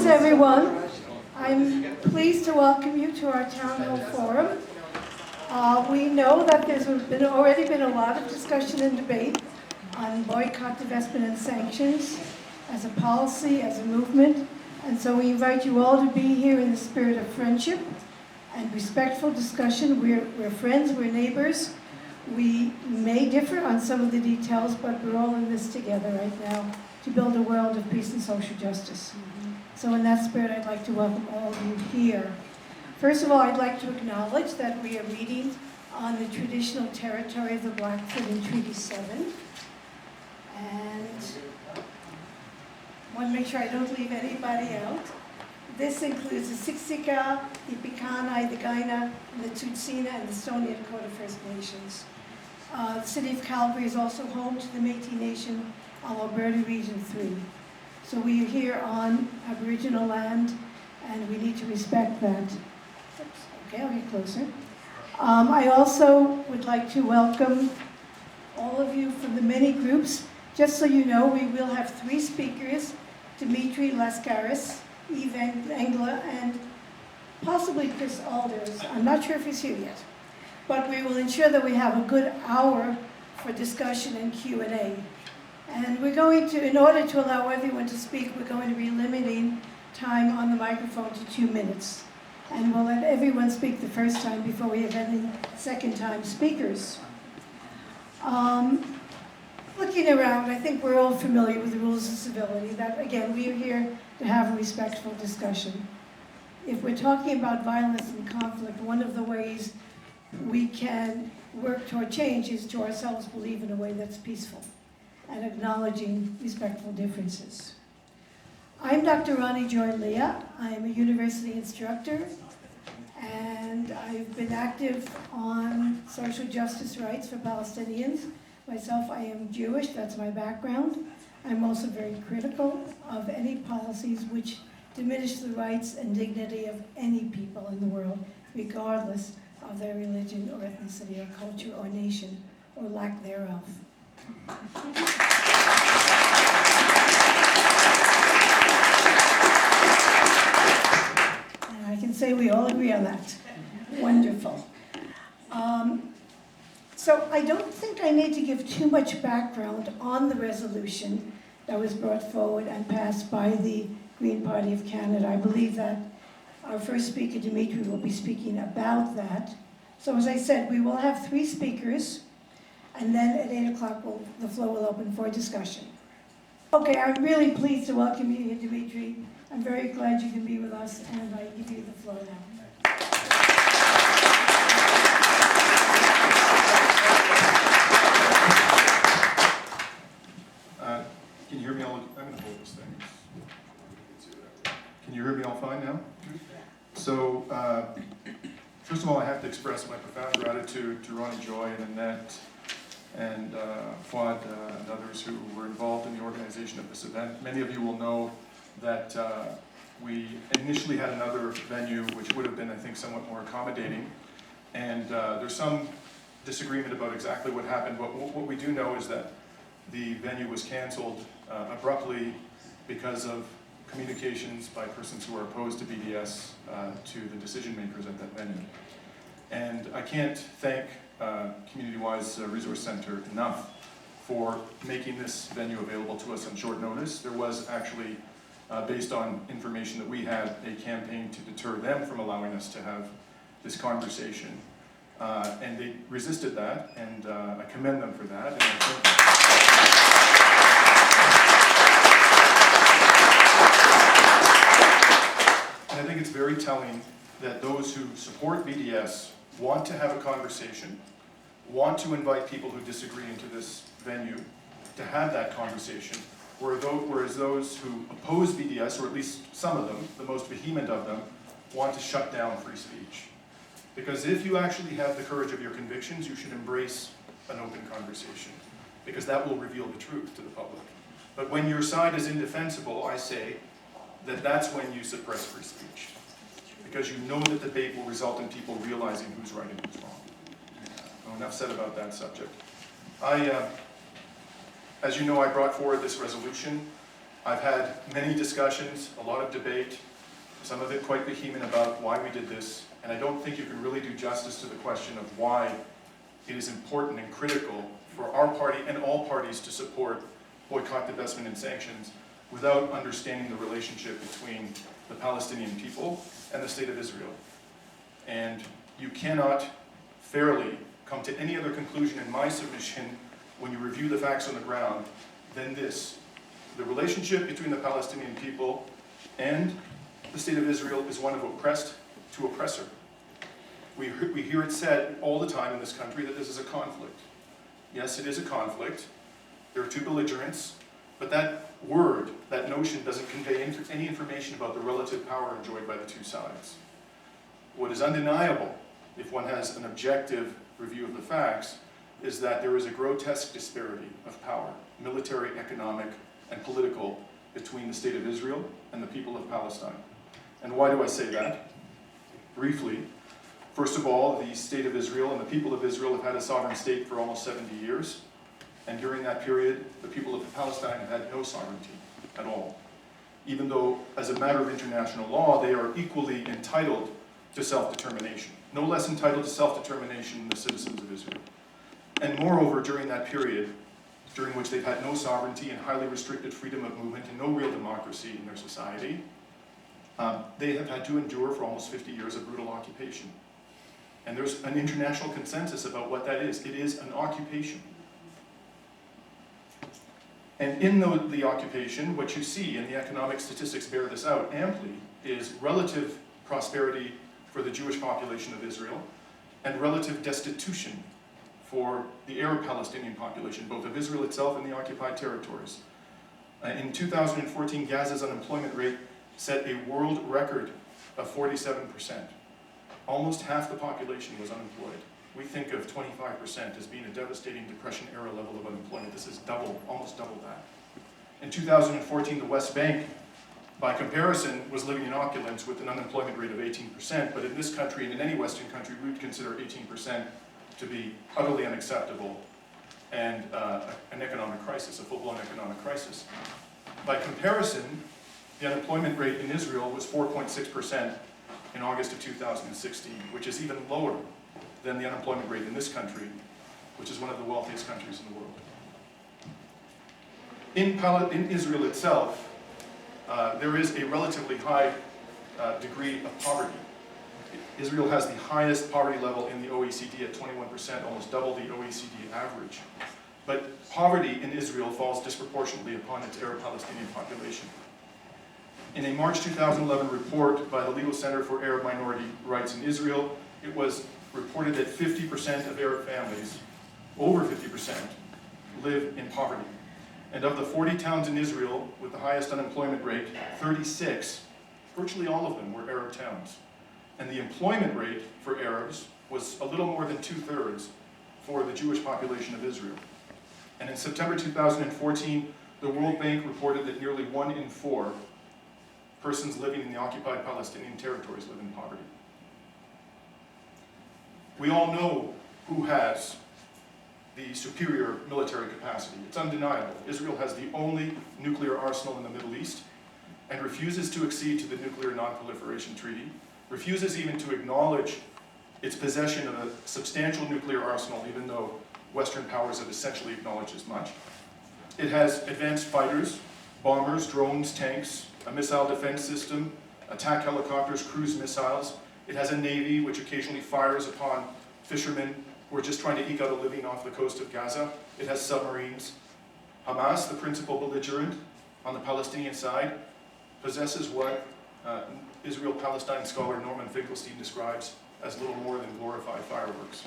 everyone. I'm pleased to welcome you to our Town Hall Forum. We know that there's already been a lot of discussion and debate on boycott, divestment, and sanctions as a policy, as a movement. And so we invite you all to be here in the spirit of friendship and respectful discussion. We're friends, we're neighbors. We may differ on some of the details, but we're all in this together right now to build a world of peace and social justice. So in that spirit, I'd like to welcome all of you here. First of all, I'd like to acknowledge that we are meeting on the traditional territory of the Blackfoot in Treaty 7. And I want to make sure I don't leave anybody out. This includes the Siksika, the Pikanai, the Kainai, the Tsuut'ina, and the Stoney Nakoda First Nations. The city of Calgary is also home to the Métis Nation of Alberta Region 3. So we are here on Aboriginal land, and we need to respect that. Oops, okay, I'll get closer. I also would like to welcome all of you from the many groups. Just so you know, we will have 3 speakers, Dimitri Lascaris, Yves Engler, and possibly Chris Alders. I'm not sure if he's here yet. But we will ensure that we have a good hour for discussion and Q&A. And we're going to, in order to allow everyone to speak, we're going to be limiting time on the microphone to 2 minutes. And we'll let everyone speak the first time before we have any second-time speakers. Looking around, I think we're all familiar with the rules of civility, that, again, we are here to have a respectful discussion. If we're talking about violence and conflict, one of the ways we can work toward change is to ourselves believe in a way that's peaceful and acknowledging respectful differences. I'm Dr. Ronnie Joy Leah. I am a university instructor, and I've been active on social justice rights for Palestinians. Myself, I am Jewish, that's my background. I'm also very critical of any policies which diminish the rights and dignity of any people in the world, regardless of their religion or ethnicity or culture or nation or lack thereof. And I can say we all agree on that. Wonderful. So I don't think I need to give too much background on the resolution that was brought forward and passed by the Green Party of Canada. I believe that our first speaker, Dimitri, will be speaking about that. So as I said, we will have 3 speakers, and then at 8 o'clock the floor will open for discussion. Okay, I'm really pleased to welcome you here, Dimitri. I'm very glad you can be with us, and I give you the floor now. Can you hear me all? I'm going to hold this thing. Can you hear me all fine now? So, first of all, I have to express my profound gratitude to Ronnie Joy and Annette and Fuad and others who were involved in the organization of this event. Many of you will know that we initially had another venue which would have been, I think, somewhat more accommodating. And there's some disagreement about exactly what happened, but what we do know is that the venue was canceled abruptly because of communications by persons who are opposed to BDS to the decision makers at that venue. And I can't thank Community-Wise Resource Center enough for making this venue available to us on short notice. There was actually, based on information that we had, a campaign to deter them from allowing us to have this conversation. And they resisted that, and I commend them for that. And I think it's very telling that those who support BDS want to have a conversation, want to invite people who disagree into this venue to have that conversation, whereas those who oppose BDS, or at least some of them, the most vehement of them, want to shut down free speech. Because if you actually have the courage of your convictions, you should embrace an open conversation, because that will reveal the truth to the public. But when your side is indefensible, I say that that's when you suppress free speech, because you know that debate will result in people realizing who's right and who's wrong. So enough said about that subject. As you know, I brought forward this resolution. I've had many discussions, a lot of debate, some of it quite vehement about why we did this, and I don't think you can really do justice to the question of why it is important and critical for our party and all parties to support boycott, divestment, and sanctions without understanding the relationship between the Palestinian people and the State of Israel. And you cannot fairly come to any other conclusion in my submission when you review the facts on the ground than this. The relationship between the Palestinian people and the State of Israel is one of oppressed to oppressor. We hear it said all the time in this country that this is a conflict. Yes, it is a conflict. There are two belligerents, but that word, that notion, doesn't convey any information about the relative power enjoyed by the two sides. What is undeniable, if one has an objective review of the facts, is that there is a grotesque disparity of power, military, economic, and political, between the State of Israel and the people of Palestine. And why do I say that? Briefly, first of all, the State of Israel and the people of Israel have had a sovereign state for almost 70 years. And during that period, the people of Palestine have had no sovereignty at all. Even though, as a matter of international law, they are equally entitled to self-determination. No less entitled to self-determination than the citizens of Israel. And moreover, during that period, during which they've had no sovereignty and highly restricted freedom of movement and no real democracy in their society, they have had to endure for almost 50 years of brutal occupation. And there's an international consensus about what that is. It is an occupation. And in the occupation, what you see, and the economic statistics bear this out amply, is relative prosperity for the Jewish population of Israel and relative destitution for the Arab Palestinian population, both of Israel itself and the occupied territories. In 2014, Gaza's unemployment rate set a world record of 47%. Almost half the population was unemployed. We think of 25% as being a devastating Depression-era level of unemployment. This is double, almost double that. In 2014, the West Bank, by comparison, was living in opulence with an unemployment rate of 18%, but in this country and in any Western country, we would consider 18% to be utterly unacceptable and an economic crisis, a full-blown economic crisis. By comparison, the unemployment rate in Israel was 4.6% in August of 2016, which is even lower than the unemployment rate in this country, which is one of the wealthiest countries in the world. In Israel itself, there is a relatively high degree of poverty. Israel has the highest poverty level in the OECD at 21%, almost double the OECD average. But poverty in Israel falls disproportionately upon its Arab Palestinian population. In a March 2011 report by the Legal Center for Arab Minority Rights in Israel, it was reported that 50% of Arab families, over 50%, live in poverty. And of the 40 towns in Israel with the highest unemployment rate, 36, virtually all of them were Arab towns. And the employment rate for Arabs was a little more than 2/3 for the Jewish population of Israel. And in September 2014, the World Bank reported that nearly 1 in 4 persons living in the occupied Palestinian territories live in poverty. We all know who has the superior military capacity. It's undeniable. Israel has the only nuclear arsenal in the Middle East and refuses to accede to the Nuclear Non-Proliferation Treaty, refuses even to acknowledge its possession of a substantial nuclear arsenal, even though Western powers have essentially acknowledged as much. It has advanced fighters, bombers, drones, tanks, a missile defense system, attack helicopters, cruise missiles. It has a navy which occasionally fires upon fishermen who are just trying to eke out a living off the coast of Gaza. It has submarines. Hamas, the principal belligerent on the Palestinian side, possesses what Israel-Palestine scholar Norman Finkelstein describes as little more than glorified fireworks.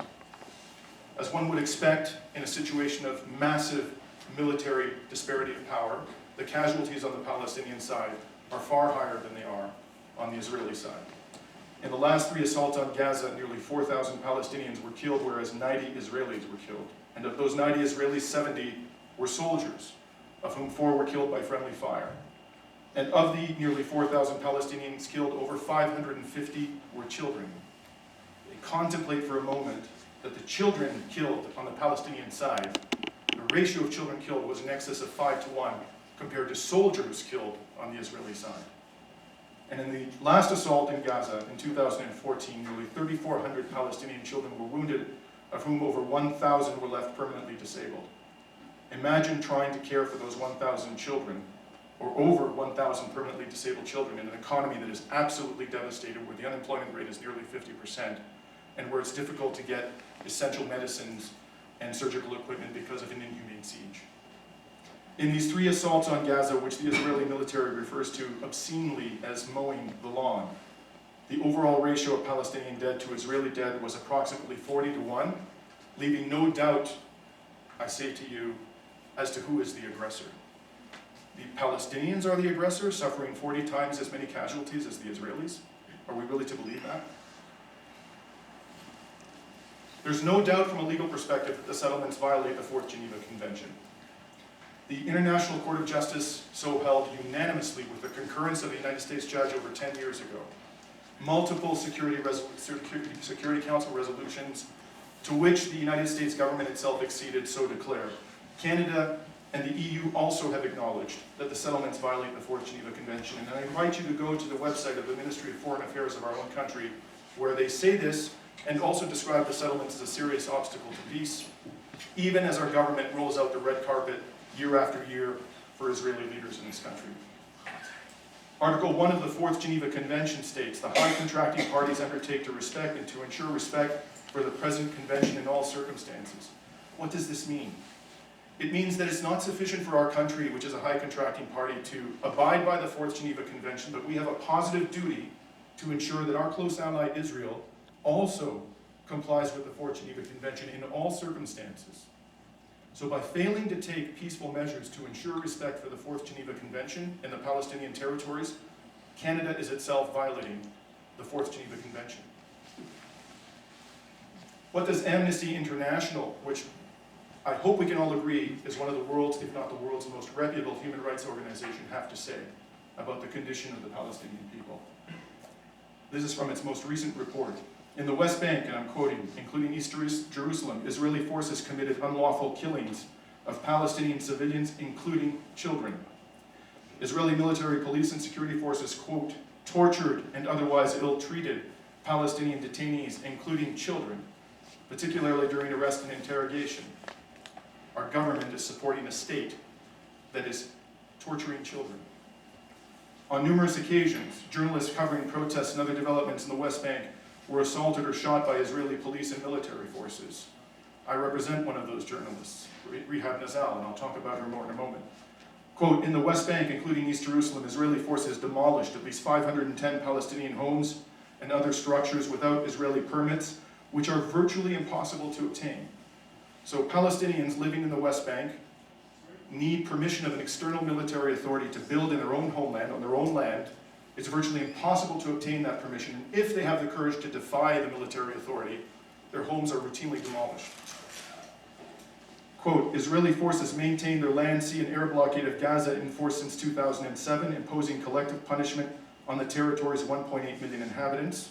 As one would expect in a situation of massive military disparity of power, the casualties on the Palestinian side are far higher than they are on the Israeli side. In the last 3 assaults on Gaza, nearly 4,000 Palestinians were killed, whereas 90 Israelis were killed. And of those 90 Israelis, 70 were soldiers, of whom 4 were killed by friendly fire. And of the nearly 4,000 Palestinians killed, over 550 were children. Contemplate for a moment that the children killed on the Palestinian side, the ratio of children killed was in excess of 5 to 1 compared to soldiers killed on the Israeli side. And in the last assault in Gaza in 2014, nearly 3,400 Palestinian children were wounded, of whom over 1,000 were left permanently disabled. Imagine trying to care for those 1,000 children, or over 1,000 permanently disabled children, in an economy that is absolutely devastated, where the unemployment rate is nearly 50%, and where it's difficult to get essential medicines and surgical equipment because of an inhumane siege. In these 3 assaults on Gaza, which the Israeli military refers to obscenely as mowing the lawn, the overall ratio of Palestinian dead to Israeli dead was approximately 40-1, leaving no doubt, I say to you, as to who is the aggressor. The Palestinians are the aggressor, suffering 40 times as many casualties as the Israelis. Are we really to believe that? There's no doubt from a legal perspective that the settlements violate the 4th Geneva Convention. The International Court of Justice so held unanimously with the concurrence of a United States judge over 10 years ago. Multiple Security Council resolutions to which the United States government itself acceded so declare. Canada and the EU also have acknowledged that the settlements violate the 4th Geneva Convention, and I invite you to go to the website of the Ministry of Foreign Affairs of our own country, where they say this and also describe the settlements as a serious obstacle to peace, even as our government rolls out the red carpet year after year for Israeli leaders in this country. Article 1 of the 4th Geneva Convention states, the high contracting parties undertake to respect and to ensure respect for the present convention in all circumstances. What does this mean? It means that it's not sufficient for our country, which is a high contracting party, to abide by the 4th Geneva Convention, but we have a positive duty to ensure that our close ally Israel also complies with the 4th Geneva Convention in all circumstances. So by failing to take peaceful measures to ensure respect for the 4th Geneva Convention in the Palestinian territories, Canada is itself violating the 4th Geneva Convention. What does Amnesty International, which I hope we can all agree is one of the world's, if not the world's most reputable human rights organization, have to say about the condition of the Palestinian people? This is from its most recent report. In the West Bank, and I'm quoting, including East Jerusalem, Israeli forces committed unlawful killings of Palestinian civilians, including children. Israeli military, police, and security forces, quote, tortured and otherwise ill-treated Palestinian detainees, including children, particularly during arrest and interrogation. Our government is supporting a state that is torturing children. On numerous occasions, journalists covering protests and other developments in the West Bank were assaulted or shot by Israeli police and military forces. I represent one of those journalists, Rehab Nazal, and I'll talk about her more in a moment. Quote, in the West Bank, including East Jerusalem, Israeli forces demolished at least 510 Palestinian homes and other structures without Israeli permits, which are virtually impossible to obtain. So Palestinians living in the West Bank need permission of an external military authority to build in their own homeland, on their own land. It's virtually impossible to obtain that permission. And if they have the courage to defy the military authority, their homes are routinely demolished. Quote, Israeli forces maintain their land, sea, and air blockade of Gaza in force since 2007, imposing collective punishment on the territory's 1.8 million inhabitants.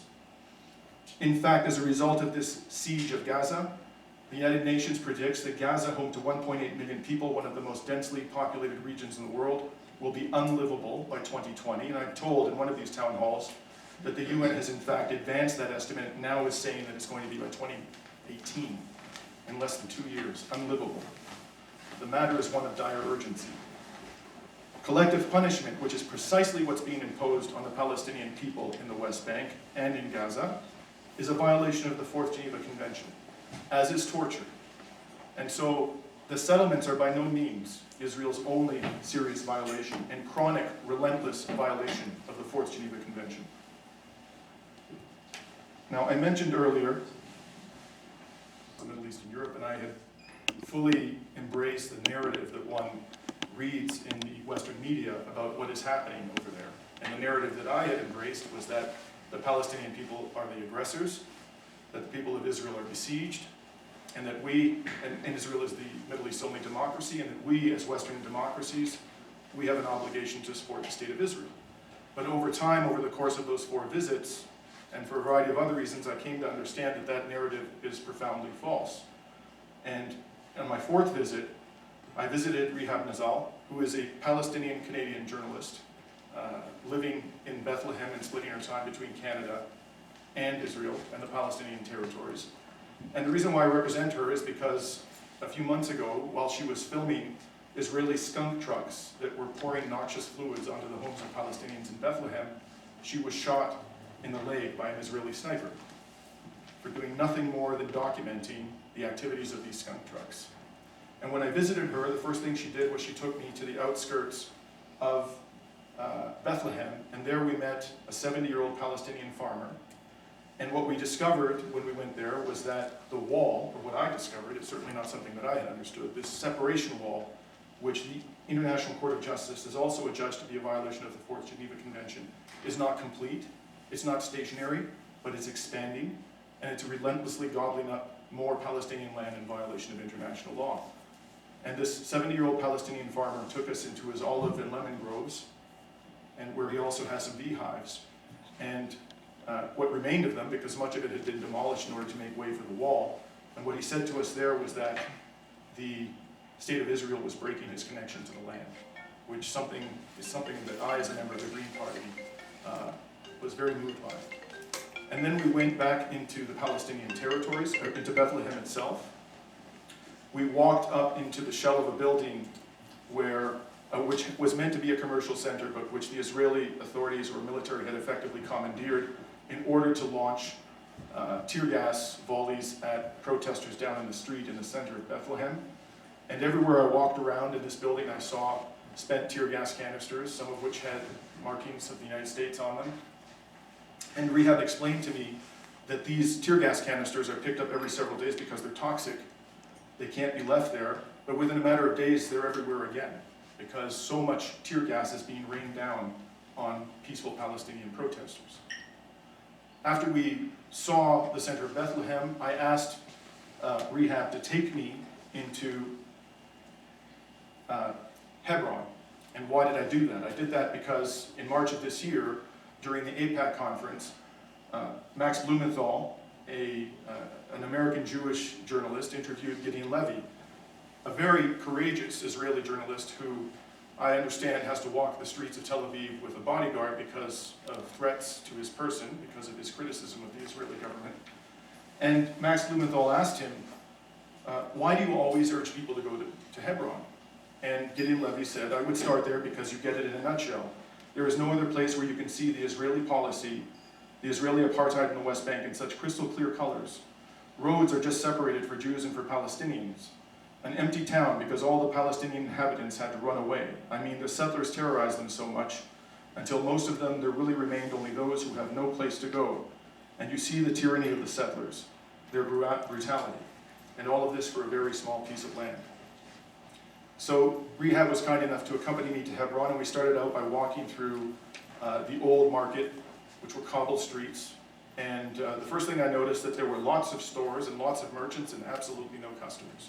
In fact, as a result of this siege of Gaza, the United Nations predicts that Gaza, home to 1.8 million people, one of the most densely populated regions in the world, will be unlivable by 2020. And I'm told in one of these town halls that the UN has in fact advanced that estimate and now is saying that it's going to be by 2018, in less than 2 years, unlivable. The matter is one of dire urgency. Collective punishment, which is precisely what's being imposed on the Palestinian people in the West Bank and in Gaza, is a violation of the 4th Geneva Convention, as is torture. And so the settlements are by no means Israel's only serious violation and chronic, relentless violation of the 4th Geneva Convention. Now, I mentioned earlier the Middle East and Europe, and I have fully embraced the narrative that one reads in the Western media about what is happening over there. And the narrative that I had embraced was that the Palestinian people are the aggressors, that the people of Israel are besieged, and that we, and Israel is the Middle East's only democracy, and that we as Western democracies, we have an obligation to support the state of Israel. But over time, over the course of those 4 visits, and for a variety of other reasons, I came to understand that that narrative is profoundly false. And on my 4th visit, I visited Rehab Nazal, who is a Palestinian-Canadian journalist living in Bethlehem and splitting her time between Canada and Israel and the Palestinian territories. And the reason why I represent her is because a few months ago, while she was filming Israeli skunk trucks that were pouring noxious fluids onto the homes of Palestinians in Bethlehem, she was shot in the leg by an Israeli sniper for doing nothing more than documenting the activities of these skunk trucks. And when I visited her, the first thing she did was she took me to the outskirts of Bethlehem, and there we met a 70-year-old Palestinian farmer. And what we discovered when we went there was that the wall, or what I discovered, it's certainly not something that I had understood, this separation wall, which the International Court of Justice has also adjudged to be a violation of the Fourth Geneva Convention, is not complete, it's not stationary, but it's expanding, and it's relentlessly gobbling up more Palestinian land in violation of international law. And this 70-year-old Palestinian farmer took us into his olive and lemon groves, and where he also has some beehives. And what remained of them, because much of it had been demolished in order to make way for the wall. And what he said to us there was that the state of Israel was breaking his connection to the land, which is something that I, as a member of the Green Party, was very moved by. And then we went back into the Palestinian territories, into Bethlehem itself. We walked up into the shell of a building where, which was meant to be a commercial center, but which the Israeli authorities or military had effectively commandeered in order to launch tear gas volleys at protesters down in the street in the center of Bethlehem. And everywhere I walked around in this building, I saw spent tear gas canisters, some of which had markings of the United States on them. And Rehab explained to me that these tear gas canisters are picked up every several days because they're toxic. They can't be left there, but within a matter of days, they're everywhere again, because so much tear gas is being rained down on peaceful Palestinian protesters. After we saw the center of Bethlehem, I asked Rehab to take me into Hebron. And why did I do that? I did that because in March of this year, during the AIPAC conference, Max Blumenthal, an American Jewish journalist, interviewed Gideon Levy, a very courageous Israeli journalist who I understand has to walk the streets of Tel Aviv with a bodyguard because of threats to his person, because of his criticism of the Israeli government. And Max Blumenthal asked him, why do you always urge people to go to Hebron? And Gideon Levy said, I would start there because you get it in a nutshell. There is no other place where you can see the Israeli policy, the Israeli apartheid in the West Bank in such crystal clear colors. Roads are just separated for Jews and for Palestinians. An empty town because all the Palestinian inhabitants had to run away. I mean, the settlers terrorized them so much, until most of them, there really remained only those who have no place to go. And you see the tyranny of the settlers, their brutality, and all of this for a very small piece of land. So Rehab was kind enough to accompany me to Hebron, and we started out by walking through the old market, which were cobbled streets. And the first thing I noticed that there were lots of stores and lots of merchants and absolutely no customers.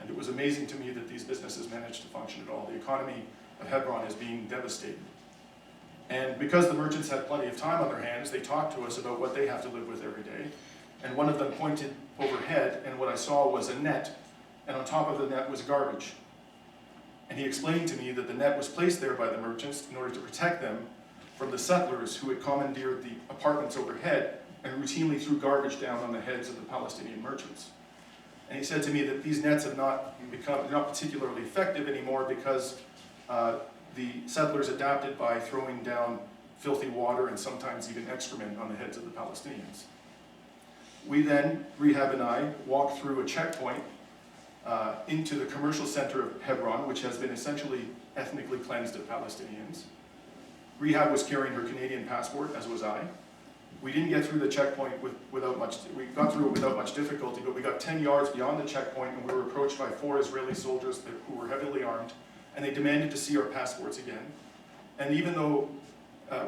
And it was amazing to me that these businesses managed to function at all. The economy of Hebron is being devastated. And because the merchants had plenty of time on their hands, they talked to us about what they have to live with every day. And one of them pointed overhead, and what I saw was a net, and on top of the net was garbage. And he explained to me that the net was placed there by the merchants in order to protect them from the settlers who had commandeered the apartments overhead and routinely threw garbage down on the heads of the Palestinian merchants. And he said to me that these nets have not particularly effective anymore because the settlers adapted by throwing down filthy water and sometimes even excrement on the heads of the Palestinians. We then, Rehab and I, walked through a checkpoint into the commercial center of Hebron, which has been essentially ethnically cleansed of Palestinians. Rehab was carrying her Canadian passport, as was I. We didn't get through the checkpoint without much, we got through it without much difficulty, but we got 10 yards beyond the checkpoint and we were approached by 4 Israeli soldiers who were heavily armed, and they demanded to see our passports again. And even though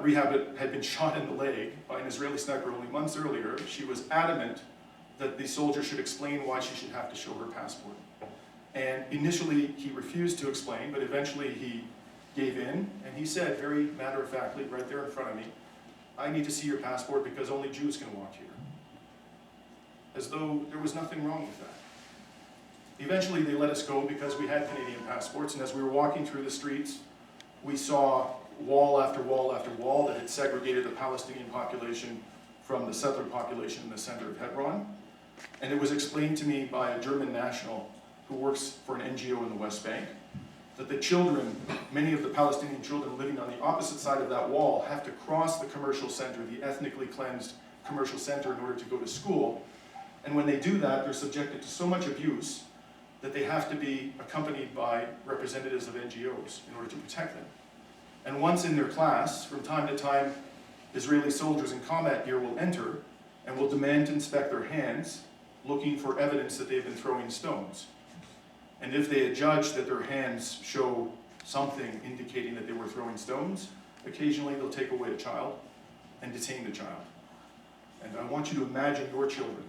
Rehab had been shot in the leg by an Israeli sniper only months earlier, she was adamant that the soldier should explain why she should have to show her passport. And initially he refused to explain, but eventually he gave in, and he said very matter-of-factly, right there in front of me, I need to see your passport because only Jews can walk here. As though there was nothing wrong with that. Eventually they let us go because we had Canadian passports, and as we were walking through the streets, we saw wall after wall after wall that had segregated the Palestinian population from the settler population in the center of Hebron. And it was explained to me by a German national who works for an NGO in the West Bank, that the children, many of the Palestinian children living on the opposite side of that wall, have to cross the commercial center, the ethnically cleansed commercial center, in order to go to school. And when they do that, they're subjected to so much abuse that they have to be accompanied by representatives of NGOs in order to protect them. And once in their class, from time to time, Israeli soldiers in combat gear will enter and will demand to inspect their hands, looking for evidence that they've been throwing stones. And if they judge that their hands show something indicating that they were throwing stones, occasionally they'll take away a child and detain the child. And I want you to imagine your children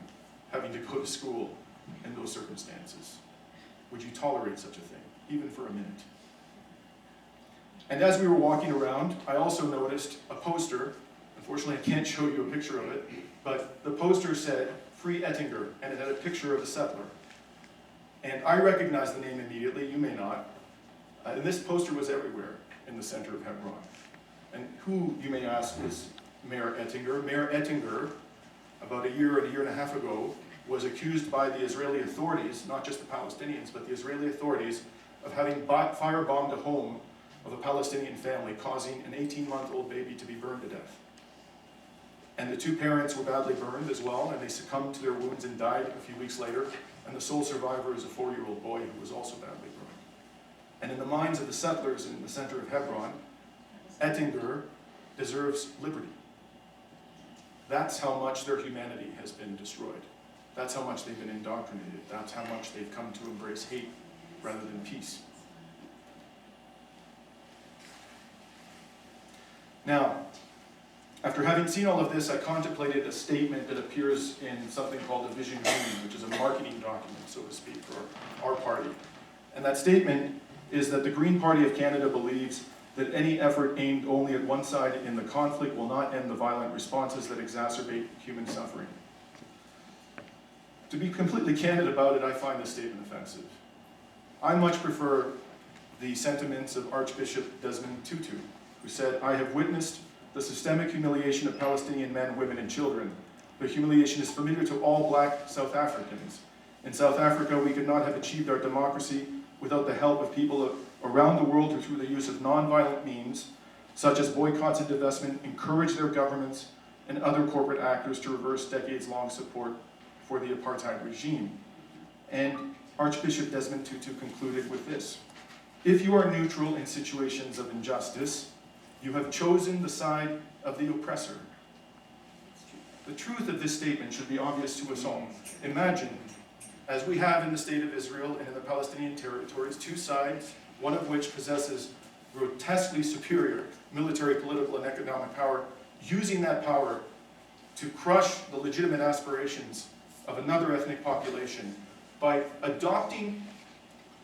having to go to school in those circumstances. Would you tolerate such a thing, even for a minute? And as we were walking around, I also noticed a poster. Unfortunately, I can't show you a picture of it, but the poster said, "Free Ettinger," and it had a picture of a settler. And I recognized the name immediately, you may not. And this poster was everywhere in the center of Hebron. And who, you may ask, was Mayor Ettinger? Mayor Ettinger, about a year and a half ago, was accused by the Israeli authorities, not just the Palestinians, but the Israeli authorities, of having firebombed a home of a Palestinian family, causing an 18-month-old baby to be burned to death. And the two parents were badly burned as well, and they succumbed to their wounds and died a few weeks later. And the sole survivor is a 4-year-old boy who was also badly burned. And in the minds of the settlers in the center of Hebron, Ettinger deserves liberty. That's how much their humanity has been destroyed. That's how much they've been indoctrinated. That's how much they've come to embrace hate rather than peace. Now, after having seen all of this, I contemplated a statement that appears in something called a Vision Green, which is a marketing document, so to speak, for our party. And that statement is that the Green Party of Canada believes that any effort aimed only at one side in the conflict will not end the violent responses that exacerbate human suffering. To be completely candid about it, I find this statement offensive. I much prefer the sentiments of Archbishop Desmond Tutu, who said, "I have witnessed the systemic humiliation of Palestinian men, women, and children. The humiliation is familiar to all black South Africans. In South Africa, we could not have achieved our democracy without the help of people around the world who, through the use of nonviolent means, such as boycotts and divestment, encourage their governments and other corporate actors to reverse decades-long support for the apartheid regime." And Archbishop Desmond Tutu concluded with this: "If you are neutral in situations of injustice, you have chosen the side of the oppressor." The truth of this statement should be obvious to us all. Imagine, as we have in the state of Israel and in the Palestinian territories, two sides, one of which possesses grotesquely superior military, political, and economic power, using that power to crush the legitimate aspirations of another ethnic population by adopting,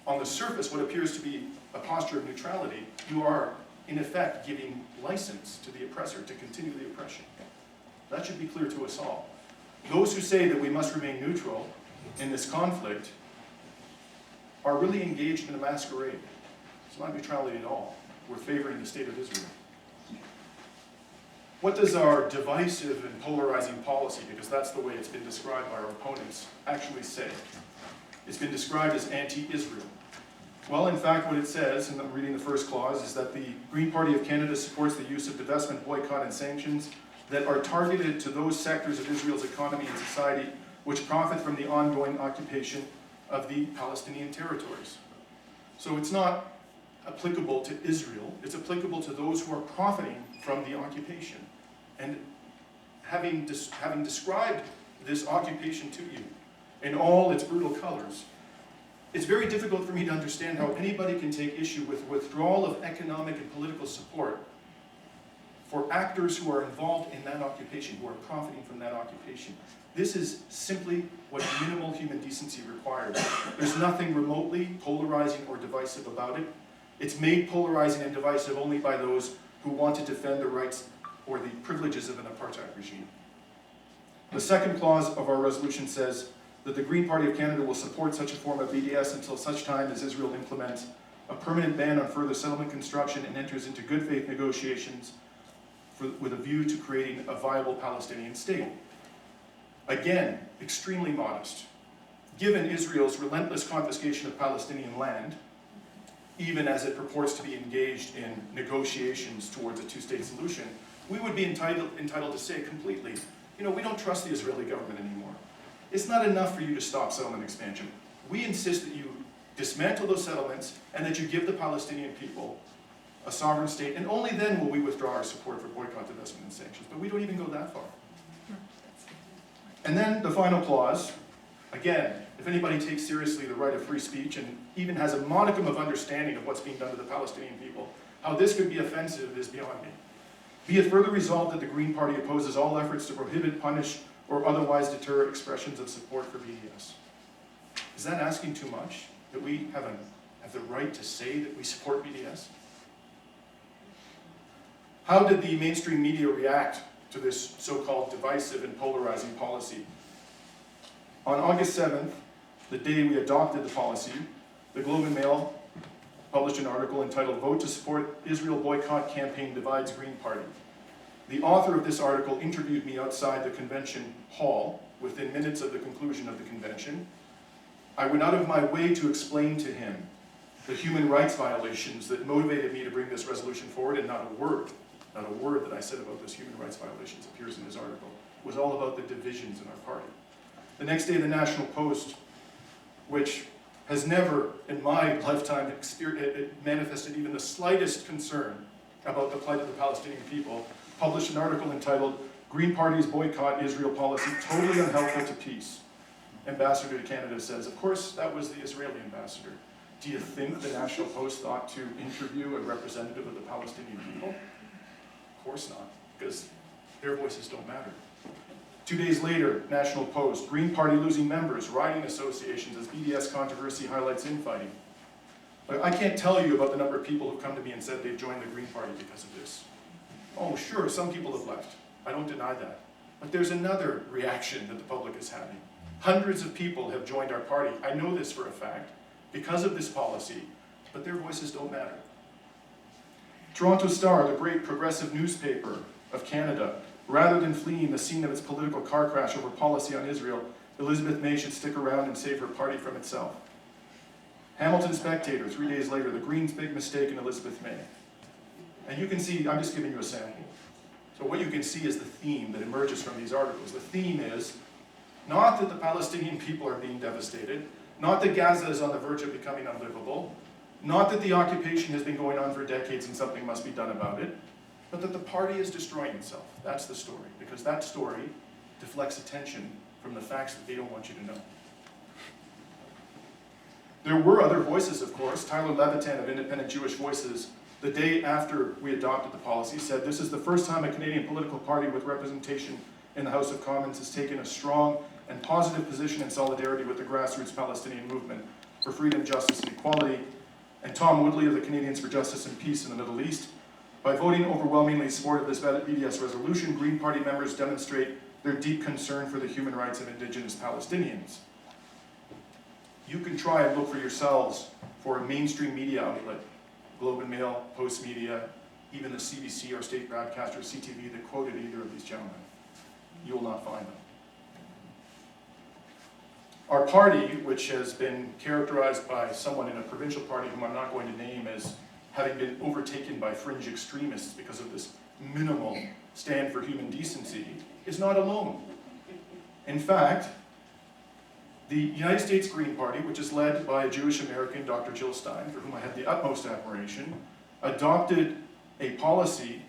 on the surface, what appears to be a posture of neutrality. You are, in effect, giving license to the oppressor to continue the oppression. That should be clear to us all. Those who say that we must remain neutral in this conflict are really engaged in a masquerade. It's not neutrality at all. We're favoring the state of Israel. What does our divisive and polarizing policy, because that's the way it's been described by our opponents, actually say? It's been described as anti-Israel. Well, in fact, what it says, and I'm reading the first clause, is that the Green Party of Canada supports the use of divestment, boycott, and sanctions that are targeted to those sectors of Israel's economy and society which profit from the ongoing occupation of the Palestinian territories. So it's not applicable to Israel, it's applicable to those who are profiting from the occupation. And having described this occupation to you in all its brutal colors, it's very difficult for me to understand how anybody can take issue with withdrawal of economic and political support for actors who are involved in that occupation, who are profiting from that occupation. This is simply what minimal human decency requires. There's nothing remotely polarizing or divisive about it. It's made polarizing and divisive only by those who want to defend the rights or the privileges of an apartheid regime. The second clause of our resolution says, that the Green Party of Canada will support such a form of BDS until such time as Israel implements a permanent ban on further settlement construction and enters into good faith negotiations with a view to creating a viable Palestinian state. Again, extremely modest. Given Israel's relentless confiscation of Palestinian land, even as it purports to be engaged in negotiations towards a two-state solution, we would be entitled to say completely, we don't trust the Israeli government anymore. It's not enough for you to stop settlement expansion. We insist that you dismantle those settlements and that you give the Palestinian people a sovereign state, and only then will we withdraw our support for boycott, divestment, and sanctions. But we don't even go that far. And then the final clause, again, if anybody takes seriously the right of free speech and even has a modicum of understanding of what's being done to the Palestinian people, how this could be offensive is beyond me. Be it further resolved that the Green Party opposes all efforts to prohibit, punish, or otherwise deter expressions of support for BDS. Is that asking too much? That we have the right to say that we support BDS? How did the mainstream media react to this so-called divisive and polarizing policy? On August 7th, the day we adopted the policy, the Globe and Mail published an article entitled "Vote to Support Israel Boycott Campaign Divides Green Party." The author of this article interviewed me outside the convention hall within minutes of the conclusion of the convention. I went out of my way to explain to him the human rights violations that motivated me to bring this resolution forward, and not a word that I said about those human rights violations appears in his article. It was all about the divisions in our party. The next day, the National Post, which has never in my lifetime manifested even the slightest concern about the plight of the Palestinian people, published an article entitled "Green Party's Boycott Israel Policy Totally Unhelpful to Peace." Ambassador to Canada says, of course, that was the Israeli ambassador. Do you think the National Post thought to interview a representative of the Palestinian people? Of course not, because their voices don't matter. 2 days later, National Post, "Green Party losing members, riding associations as BDS controversy highlights infighting." I can't tell you about the number of people who've come to me and said they've joined the Green Party because of this. Oh, sure, some people have left. I don't deny that. But there's another reaction that the public is having. Hundreds of people have joined our party. I know this for a fact, because of this policy, but their voices don't matter. Toronto Star, the great progressive newspaper of Canada, rather than fleeing the scene of its political car crash over policy on Israel, Elizabeth May should stick around and save her party from itself. Hamilton Spectator, 3 days later, the Greens' big mistake in Elizabeth May. And you can see, I'm just giving you a sample. So what you can see is the theme that emerges from these articles. The theme is not that the Palestinian people are being devastated, not that Gaza is on the verge of becoming unlivable, not that the occupation has been going on for decades and something must be done about it, but that the party is destroying itself. That's the story, because that story deflects attention from the facts that they don't want you to know. There were other voices, of course. Tyler Levitan of Independent Jewish Voices, the day after we adopted the policy, said, "This is the first time a Canadian political party with representation in the House of Commons has taken a strong and positive position in solidarity with the grassroots Palestinian movement for freedom, justice, and equality." And Tom Woodley of the Canadians for Justice and Peace in the Middle East, "By voting overwhelmingly in support of this BDS resolution, Green Party members demonstrate their deep concern for the human rights of Indigenous Palestinians." You can try and look for yourselves for a mainstream media outlet, Globe and Mail, Post Media, even the CBC, our state broadcaster, CTV, that quoted either of these gentlemen. You will not find them. Our party, which has been characterized by someone in a provincial party whom I'm not going to name as having been overtaken by fringe extremists because of this minimal stand for human decency, is not alone. In fact, the United States Green Party, which is led by a Jewish American, Dr. Jill Stein, for whom I have the utmost admiration, adopted a policy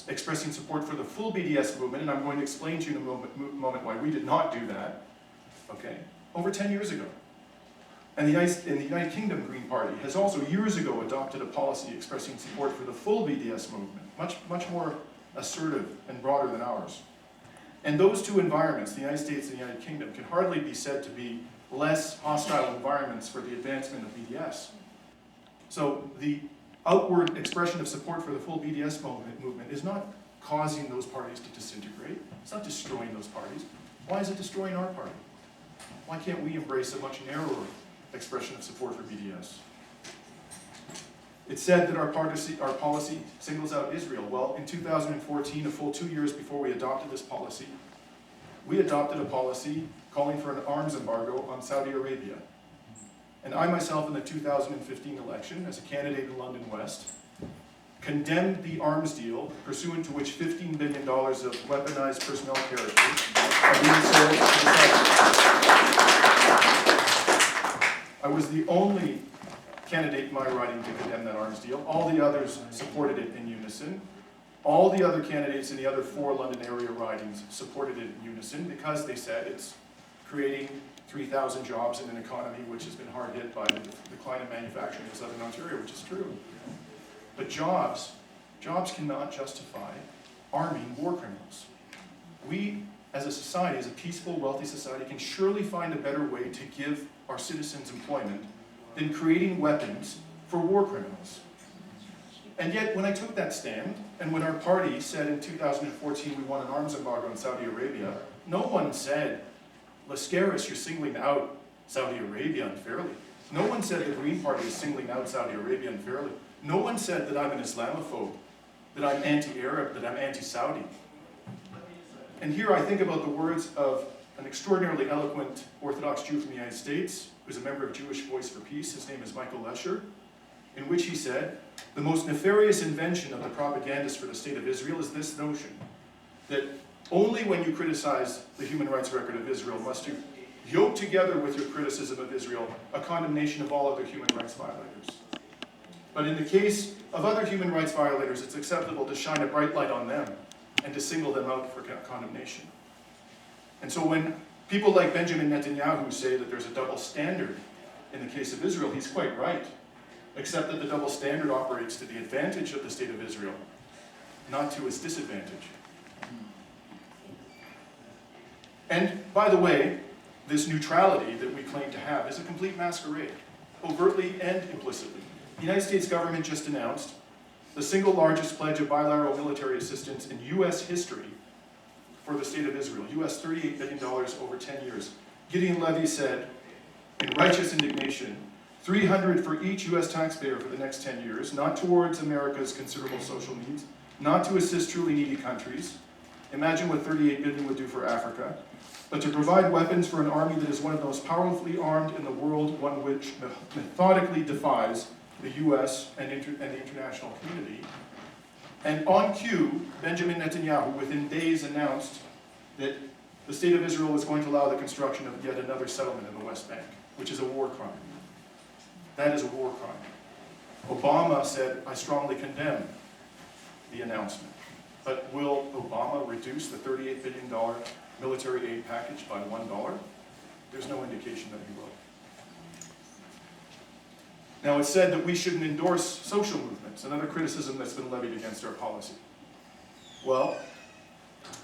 expressing support for the full BDS movement, and I'm going to explain to you in a moment why we did not do that, okay, over 10 years ago. And the United Kingdom Green Party has also years ago adopted a policy expressing support for the full BDS movement, much more assertive and broader than ours. And those two environments, the United States and the United Kingdom, can hardly be said to be less hostile environments for the advancement of BDS. So the outward expression of support for the full BDS movement is not causing those parties to disintegrate. It's not destroying those parties. Why is it destroying our party? Why can't we embrace a much narrower expression of support for BDS? It's said that our policy singles out Israel. Well, in 2014, a full 2 years before we adopted this policy, we adopted a policy calling for an arms embargo on Saudi Arabia. And I myself, in the 2015 election, as a candidate in London West, condemned the arms deal pursuant to which $15 billion of weaponized personnel carriers are being sold to the Saudis. I was the only candidate in my riding to condemn that arms deal. All the others supported it in unison. All the other candidates in the other 4 London area ridings supported it in unison because they said it's creating 3,000 jobs in an economy which has been hard hit by the decline of manufacturing in Southern Ontario, which is true. But jobs cannot justify arming war criminals. We, as a society, as a peaceful, wealthy society, can surely find a better way to give our citizens employment than creating weapons for war criminals. And yet, when I took that stand, and when our party said in 2014 we want an arms embargo in Saudi Arabia, no one said, Lascaris, you're singling out Saudi Arabia unfairly. No one said the Green Party is singling out Saudi Arabia unfairly. No one said that I'm an Islamophobe, that I'm anti-Arab, that I'm anti-Saudi. And here I think about the words of an extraordinarily eloquent Orthodox Jew from the United States, who's a member of Jewish Voice for Peace. His name is Michael Lesher, in which he said, the most nefarious invention of the propagandists for the state of Israel is this notion that only when you criticize the human rights record of Israel must you yoke together with your criticism of Israel a condemnation of all other human rights violators. But in the case of other human rights violators, it's acceptable to shine a bright light on them and to single them out for condemnation. And so when people like Benjamin Netanyahu say that there's a double standard in the case of Israel, he's quite right, except that the double standard operates to the advantage of the state of Israel, not to its disadvantage. And by the way, this neutrality that we claim to have is a complete masquerade, overtly and implicitly. The United States government just announced the single largest pledge of bilateral military assistance in U.S. history for the state of Israel, US $38 billion over 10 years. Gideon Levy said, in righteous indignation, $300 for each US taxpayer for the next 10 years, not towards America's considerable social needs, not to assist truly needy countries. Imagine what $38 billion would do for Africa, but to provide weapons for an army that is one of the most powerfully armed in the world, one which methodically defies the US and the international community. And on cue, Benjamin Netanyahu, within days, announced that the state of Israel was going to allow the construction of yet another settlement in the West Bank, which is a war crime. That is a war crime. Obama said, I strongly condemn the announcement. But will Obama reduce the $38 billion military aid package by $1? There's no indication that he will. Now, it's said that we shouldn't endorse social movements, another criticism that's been levied against our policy. Well,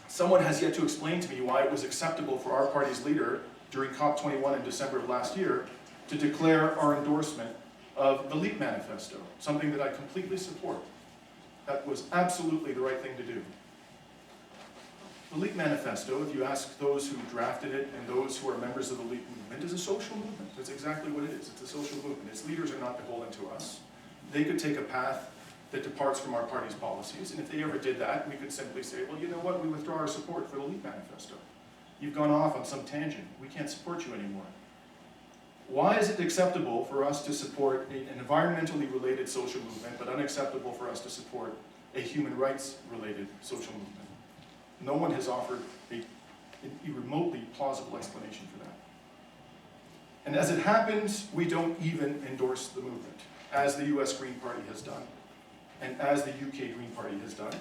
someone has yet to explain to me why it was acceptable for our party's leader during COP21 in December of last year to declare our endorsement of the LEAP manifesto, something that I completely support. That was absolutely the right thing to do. The LEAP manifesto, if you ask those who drafted it and those who are members of the LEAP movement, is a social movement. That's exactly what it is. It's a social movement. Its leaders are not beholden to us. They could take a path that departs from our party's policies, and if they ever did that, we could simply say, well, you know what, we withdraw our support for the LEAP manifesto. You've gone off on some tangent. We can't support you anymore. Why is it acceptable for us to support an environmentally related social movement, but unacceptable for us to support a human rights related social movement? No one has offered a remotely plausible explanation for that. And as it happens, we don't even endorse the movement, as the US Green Party has done, and as the UK Green Party has done.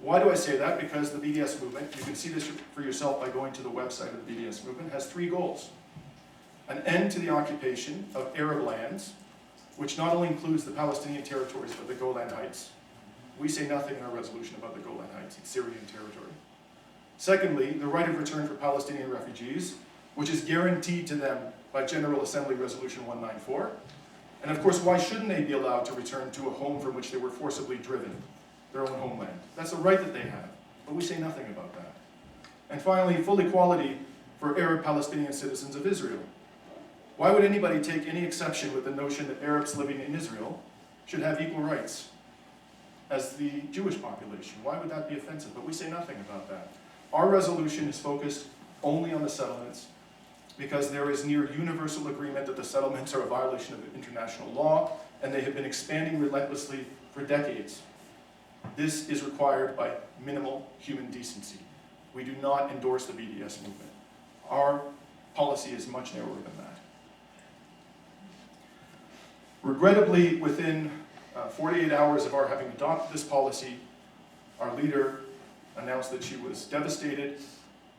Why do I say that? Because the BDS movement, you can see this for yourself by going to the website of the BDS movement, has 3 goals. An end to the occupation of Arab lands, which not only includes the Palestinian territories, but the Golan Heights. We say nothing in our resolution about the Golan Heights, it's Syrian territory. Secondly, the right of return for Palestinian refugees, which is guaranteed to them by General Assembly Resolution 194. And of course, why shouldn't they be allowed to return to a home from which they were forcibly driven, their own homeland? That's a right that they have, but we say nothing about that. And finally, full equality for Arab Palestinian citizens of Israel. Why would anybody take any exception with the notion that Arabs living in Israel should have equal rights as the Jewish population? Why would that be offensive? But we say nothing about that. Our resolution is focused only on the settlements because there is near universal agreement that the settlements are a violation of international law, and they have been expanding relentlessly for decades. This is required by minimal human decency. We do not endorse the BDS movement. Our policy is much narrower than that. Regrettably, within 48 hours of our having adopted this policy, our leader announced that she was devastated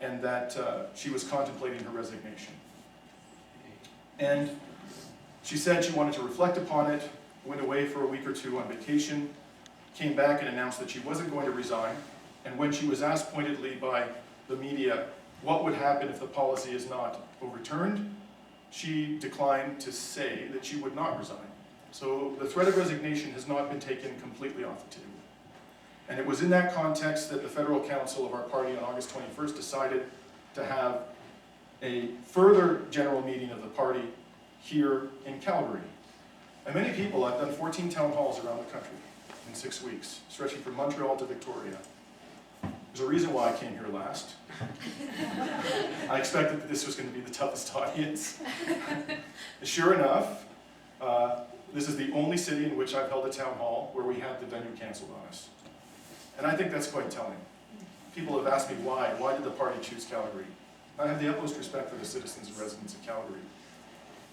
and that she was contemplating her resignation. And she said she wanted to reflect upon it, went away for a week or two on vacation, came back and announced that she wasn't going to resign. And when she was asked pointedly by the media what would happen if the policy is not overturned, she declined to say that she would not resign. So the threat of resignation has not been taken completely off the table. And it was in that context that the Federal Council of our party on August 21st decided to have a further general meeting of the party here in Calgary. And many people, I've done 14 town halls around the country in 6 weeks, stretching from Montreal to Victoria. There's a reason why I came here last. I expected that this was going to be the toughest audience. Sure enough, this is the only city in which I've held a town hall where we had the venue canceled on us. And I think that's quite telling. People have asked me why. Why did the party choose Calgary? I have the utmost respect for the citizens and residents of Calgary.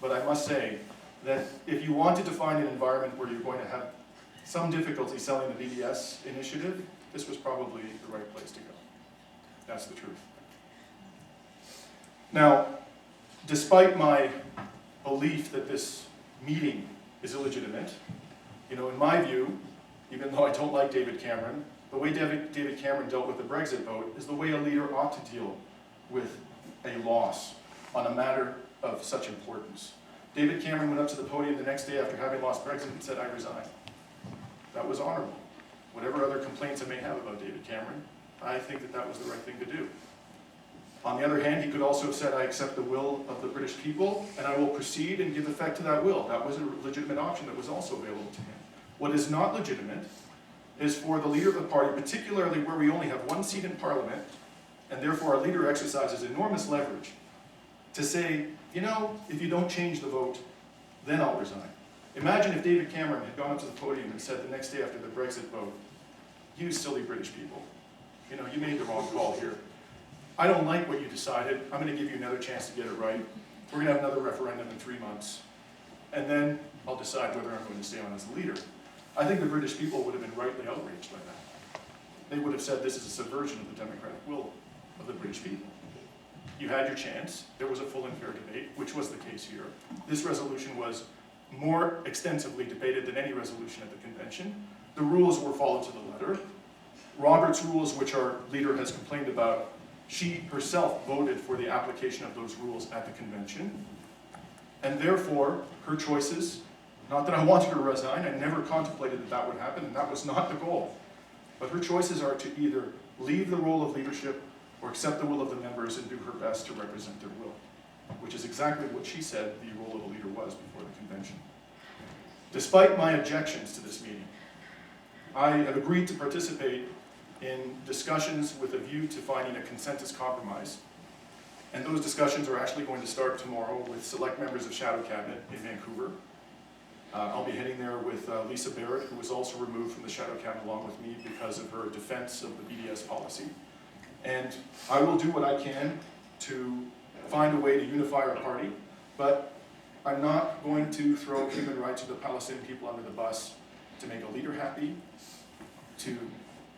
But I must say that if you wanted to find an environment where you're going to have some difficulty selling the BDS initiative, this was probably the right place to go. That's the truth. Now, despite my belief that this meeting is illegitimate, in my view, even though I don't like David Cameron, the way David Cameron dealt with the Brexit vote is the way a leader ought to deal with a loss on a matter of such importance. David Cameron went up to the podium the next day after having lost Brexit and said, "I resign." That was honorable. Whatever other complaints I may have about David Cameron, I think that that was the right thing to do. On the other hand, he could also have said, "I accept the will of the British people, and I will proceed and give effect to that will." That was a legitimate option that was also available to him. What is not legitimate is for the leader of the party, particularly where we only have one seat in Parliament, and therefore our leader exercises enormous leverage, to say, if you don't change the vote, then I'll resign. Imagine if David Cameron had gone up to the podium and said the next day after the Brexit vote, "You silly British people, you made the wrong call here. I don't like what you decided. I'm going to give you another chance to get it right. We're going to have another referendum in 3 months. And then I'll decide whether I'm going to stay on as the leader." I think the British people would have been rightly outraged by that. They would have said this is a subversion of the democratic will of the British people. You had your chance. There was a full and fair debate, which was the case here. This resolution was more extensively debated than any resolution at the convention. The rules were followed to the letter. Robert's rules, which our leader has complained about, she herself voted for the application of those rules at the convention. And therefore, her choices, not that I wanted her to resign, I never contemplated that that would happen, and that was not the goal. But her choices are to either leave the role of leadership or accept the will of the members and do her best to represent their will, which is exactly what she said the role of a leader was before the convention. Despite my objections to this meeting, I have agreed to participate in discussions with a view to finding a consensus compromise. And those discussions are actually going to start tomorrow with select members of Shadow Cabinet in Vancouver. I'll be heading there with Lisa Barrett, who was also removed from the Shadow Cabinet along with me because of her defense of the BDS policy. And I will do what I can to find a way to unify our party, but I'm not going to throw human rights of the Palestinian people under the bus to make a leader happy, to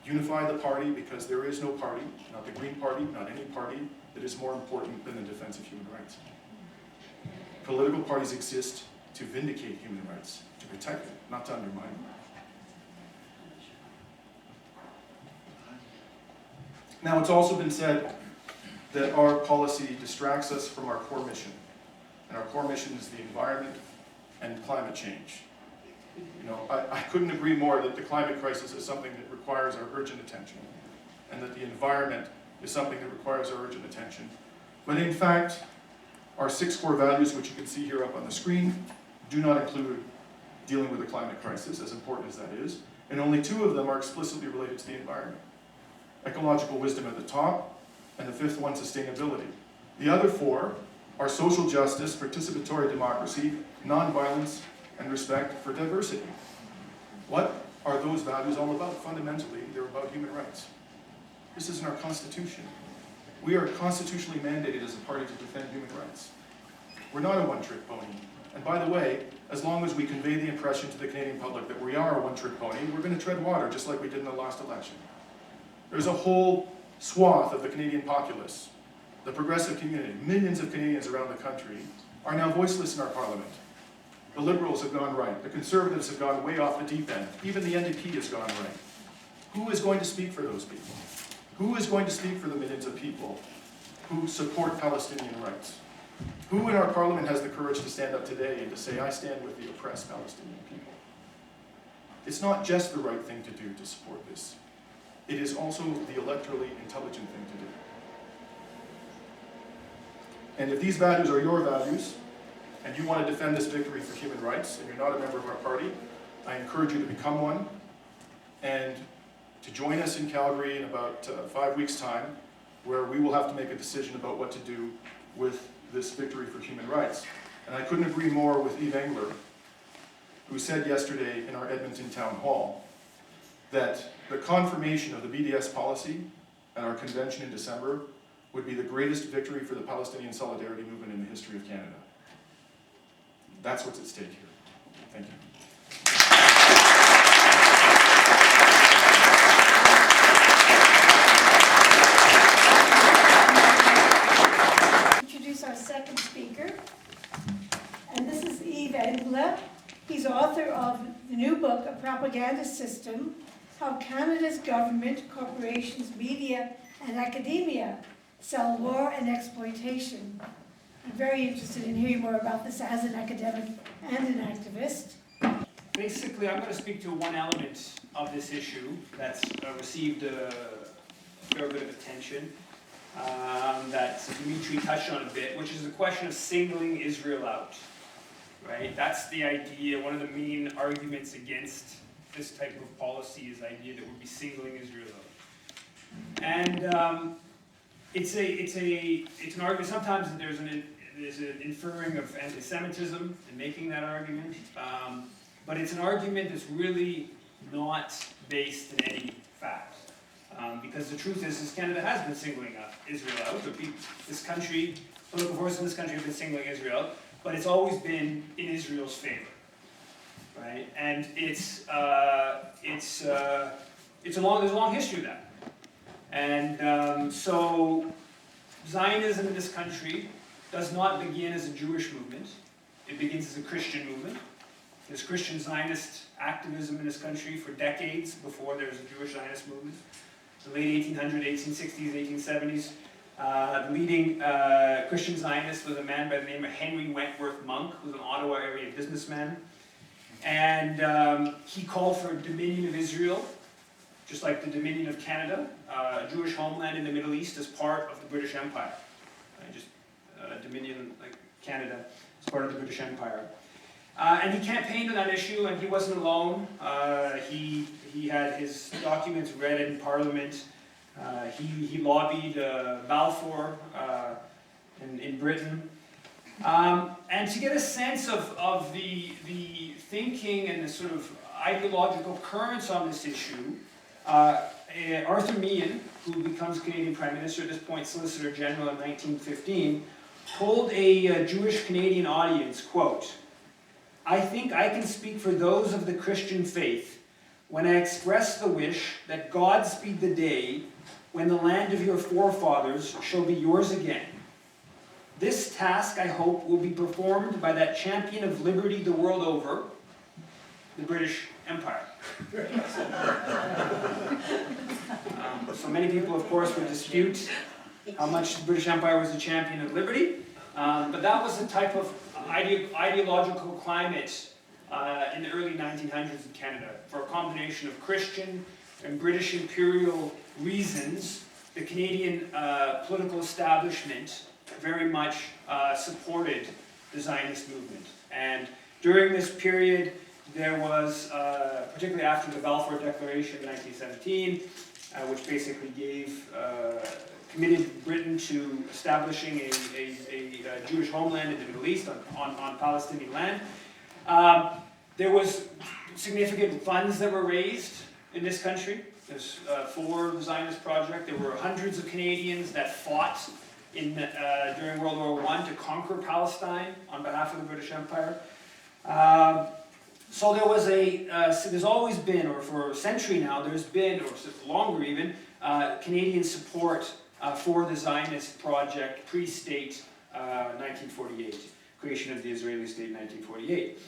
unify the party, because there is no party, not the Green Party, not any party, that is more important than the defense of human rights. Political parties exist to vindicate human rights, to protect them, not to undermine them. Now, it's also been said that our policy distracts us from our core mission. And our core mission is the environment and climate change. I couldn't agree more that the climate crisis is something that requires our urgent attention, and that the environment is something that requires our urgent attention. But in fact, our 6 core values, which you can see here up on the screen, do not include dealing with the climate crisis, as important as that is, and only 2 of them are explicitly related to the environment. Ecological wisdom at the top, and the 5th one, sustainability. The other 4 are social justice, participatory democracy, nonviolence, and respect for diversity. What are those values all about? Fundamentally, they're about human rights. This is in our Constitution. We are constitutionally mandated as a party to defend human rights. We're not a one-trick pony. And by the way, as long as we convey the impression to the Canadian public that we are a one-trick pony, we're going to tread water, just like we did in the last election. There's a whole swath of the Canadian populace, the progressive community, millions of Canadians around the country, are now voiceless in our parliament. The Liberals have gone right. The Conservatives have gone way off the deep end. Even the NDP has gone right. Who is going to speak for those people? Who is going to speak for the millions of people who support Palestinian rights? Who in our parliament has the courage to stand up today and to say, I stand with the oppressed Palestinian people? It's not just the right thing to do to support this. It is also the electorally intelligent thing to do. And if these values are your values, and you want to defend this victory for human rights, and you're not a member of our party, I encourage you to become one, and to join us in Calgary in about 5 weeks' time, where we will have to make a decision about what to do with this victory for human rights. And I couldn't agree more with Yves Engler, who said yesterday in our Edmonton Town Hall that the confirmation of the BDS policy at our convention in December would be the greatest victory for the Palestinian solidarity movement in the history of Canada. That's what's at stake here. Thank you. Introduce our second speaker, and this is Yves Engler. He's author of the new book, A Propaganda System: How Canada's Government, Corporations, Media, and Academia Sell War and Exploitation. I'm very interested in hearing more about this as an academic and an activist. Basically, I'm going to speak to one element of this issue that's received a fair bit of attention, that Dimitri touched on a bit, which is the question of singling Israel out. Right? That's the idea, one of the main arguments against this type of policy is the idea that we'll be singling Israel out. And it's an argument. Sometimes there's an inferring of anti-Semitism in making that argument, but it's an argument that's really not based in any fact. Because the truth is Canada has been singling Israel out. This country, political forces in this country have been singling Israel out, but it's always been in Israel's favor, right? And there's a long history of that. And so Zionism in this country does not begin as a Jewish movement. It begins as a Christian movement. There's Christian Zionist activism in this country for decades before there was a Jewish Zionist movement. The late 1800s, 1860s, 1870s. The leading Christian Zionist was a man by the name of Henry Wentworth Monk, who was an Ottawa area businessman. And he called for a dominion of Israel, just like the Dominion of Canada, a Jewish homeland in the Middle East as part of the British Empire. Just Dominion, like Canada, as part of the British Empire. And he campaigned on that issue, and he wasn't alone. He had his documents read in Parliament. He lobbied Balfour in Britain. And to get a sense of the thinking and the sort of ideological currents on this issue, Arthur Meehan, who becomes Canadian Prime Minister at this point, Solicitor General in 1915, told a Jewish Canadian audience, quote, "I think I can speak for those of the Christian faith when I express the wish that God speed the day when the land of your forefathers shall be yours again. This task, I hope, will be performed by that champion of liberty the world over, the British Empire." So many people, of course, would dispute how much the British Empire was a champion of liberty, but that was the type of ideological climate in the early 1900s in Canada. For a combination of Christian and British imperial reasons, the Canadian political establishment very much supported the Zionist movement. And during this period, there was, particularly after the Balfour Declaration in 1917, which basically committed Britain to establishing a Jewish homeland in the Middle East on Palestinian land. There was significant funds that were raised in this country for the Zionist project. There were hundreds of Canadians that fought during World War I to conquer Palestine on behalf of the British Empire. So there was there's always been, or for a century now, there's been, or longer even, Canadian support for the Zionist project pre-state 1948, creation of the Israeli state in 1948.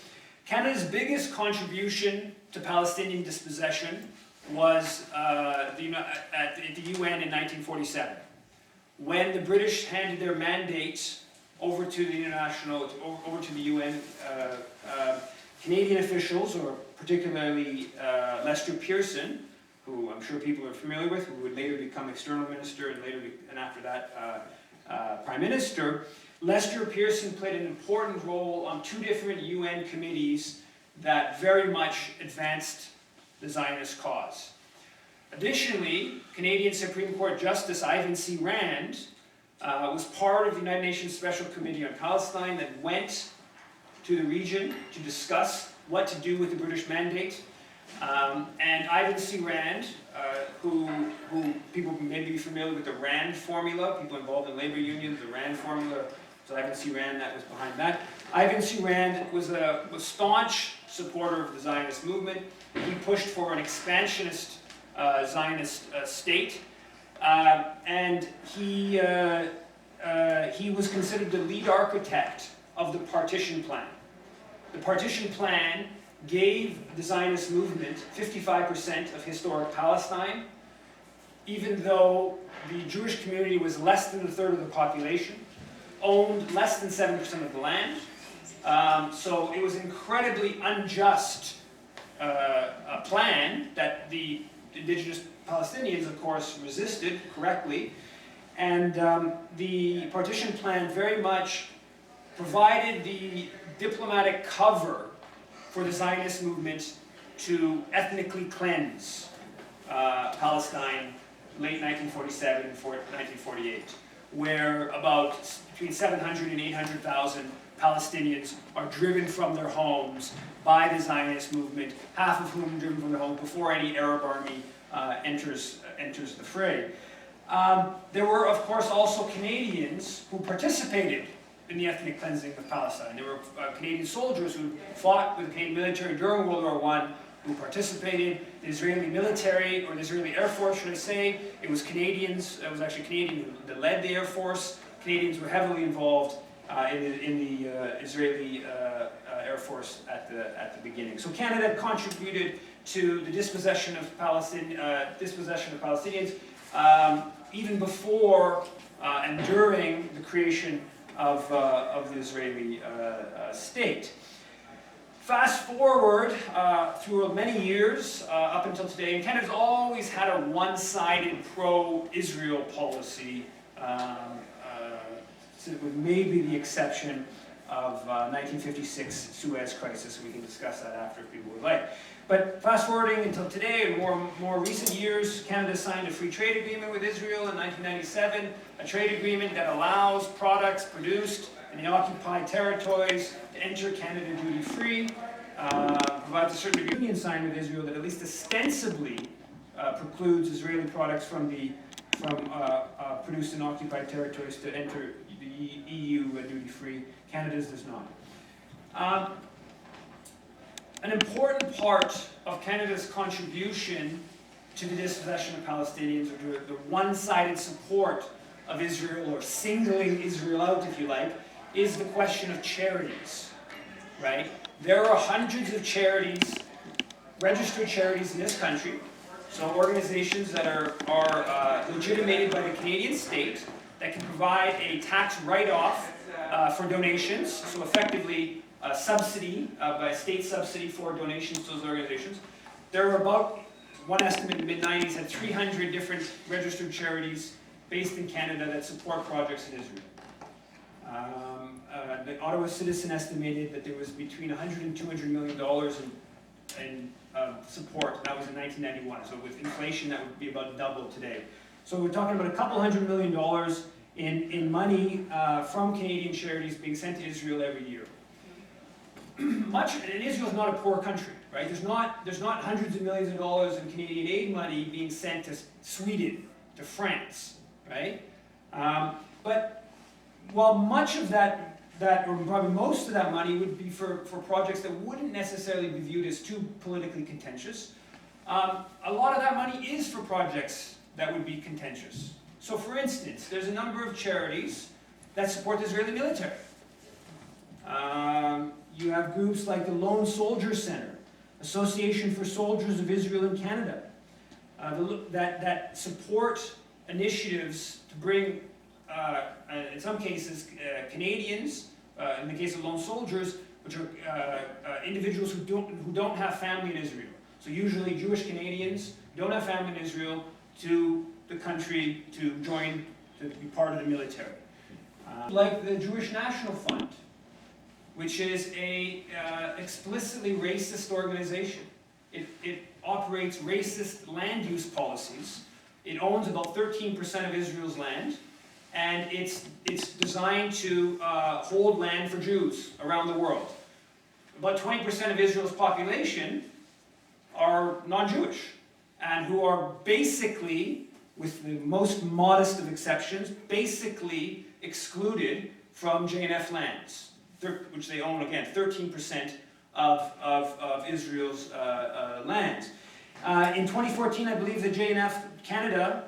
Canada's biggest contribution to Palestinian dispossession was at the UN in 1947, when the British handed their mandate over to the UN. Canadian officials, or particularly Lester Pearson, who I'm sure people are familiar with, who would later become external minister and after that prime minister. Lester Pearson played an important role on two different UN committees that very much advanced the Zionist cause. Additionally, Canadian Supreme Court Justice Yves C. Rand was part of the United Nations Special Committee on Palestine that went to the region to discuss what to do with the British mandate. And Yves C. Rand, who people may be familiar with the Rand formula, people involved in labor unions, the Rand formula, so Yves C. Rand, that was behind that. Yves C. Rand was a staunch supporter of the Zionist movement. He pushed for an expansionist Zionist state, and he was considered the lead architect of the partition plan. The partition plan gave the Zionist movement 55% of historic Palestine, even though the Jewish community was less than a third of the population, owned less than 7% of the land. So it was an incredibly unjust a plan that the indigenous Palestinians, of course, resisted correctly. And the partition plan very much provided the diplomatic cover for the Zionist movement to ethnically cleanse Palestine late 1947 and 1948, where about between 700 and 800,000 Palestinians are driven from their homes by the Zionist movement, half of whom driven from their homes before any Arab army enters the fray. There were, of course, also Canadians who participated in the ethnic cleansing of Palestine. There were Canadian soldiers who fought with the Canadian military during World War I, who participated. The Israeli military, or the Israeli Air Force, should I say, it was Canadians, it was actually Canadian that led the Air Force. Canadians were heavily involved in the Israeli Air Force at the beginning. So Canada contributed to the dispossession of Palestinians even before and during the creation of the Israeli state. Fast forward through many years up until today, and Canada's always had a one-sided pro-Israel policy, with maybe the exception of 1956 Suez crisis. We can discuss that after if people would like. But fast forwarding until today, in more recent years, Canada signed a free trade agreement with Israel in 1997, a trade agreement that allows products produced in the occupied territories to enter Canada duty-free, provides a certain union signed with Israel that at least ostensibly precludes Israeli products from produced in occupied territories to enter the EU duty-free. Canada's does not. An important part of Canada's contribution to the dispossession of Palestinians, or to the one-sided support of Israel, or singling Israel out, if you like, is the question of charities, right? There are hundreds of charities, registered charities in this country, so organizations that are legitimated by the Canadian state that can provide a tax write-off for donations, so effectively a subsidy, by state subsidy for donations to those organizations. There were about, one estimate in the mid-90s, had 300 different registered charities based in Canada that support projects in Israel. The Ottawa Citizen estimated that there was between $100 and $200 million in support, and that was in 1991. So with inflation, that would be about double today. So we're talking about a couple $100 million in money from Canadian charities being sent to Israel every year. And Israel is not a poor country, right? There's not hundreds of millions of dollars in Canadian aid money being sent to Sweden, to France, right? But while much of that, or probably most of that money would be for projects that wouldn't necessarily be viewed as too politically contentious, a lot of that money is for projects that would be contentious. So for instance, there's a number of charities that support the Israeli military. You have groups like the Lone Soldier Center, Association for Soldiers of Israel in Canada, that support initiatives to bring, in some cases, Canadians, in the case of lone soldiers, which are individuals who don't have family in Israel. So usually Jewish Canadians who don't have family in Israel to the country to join, to be part of the military. Like the Jewish National Fund, which is a explicitly racist organization. It operates racist land use policies. It owns about 13% of Israel's land, and it's designed to hold land for Jews around the world. About 20% of Israel's population are non-Jewish, and who are basically, with the most modest of exceptions, basically excluded from JNF lands, which they own, again, 13% of Israel's land. In 2014, I believe the JNF Canada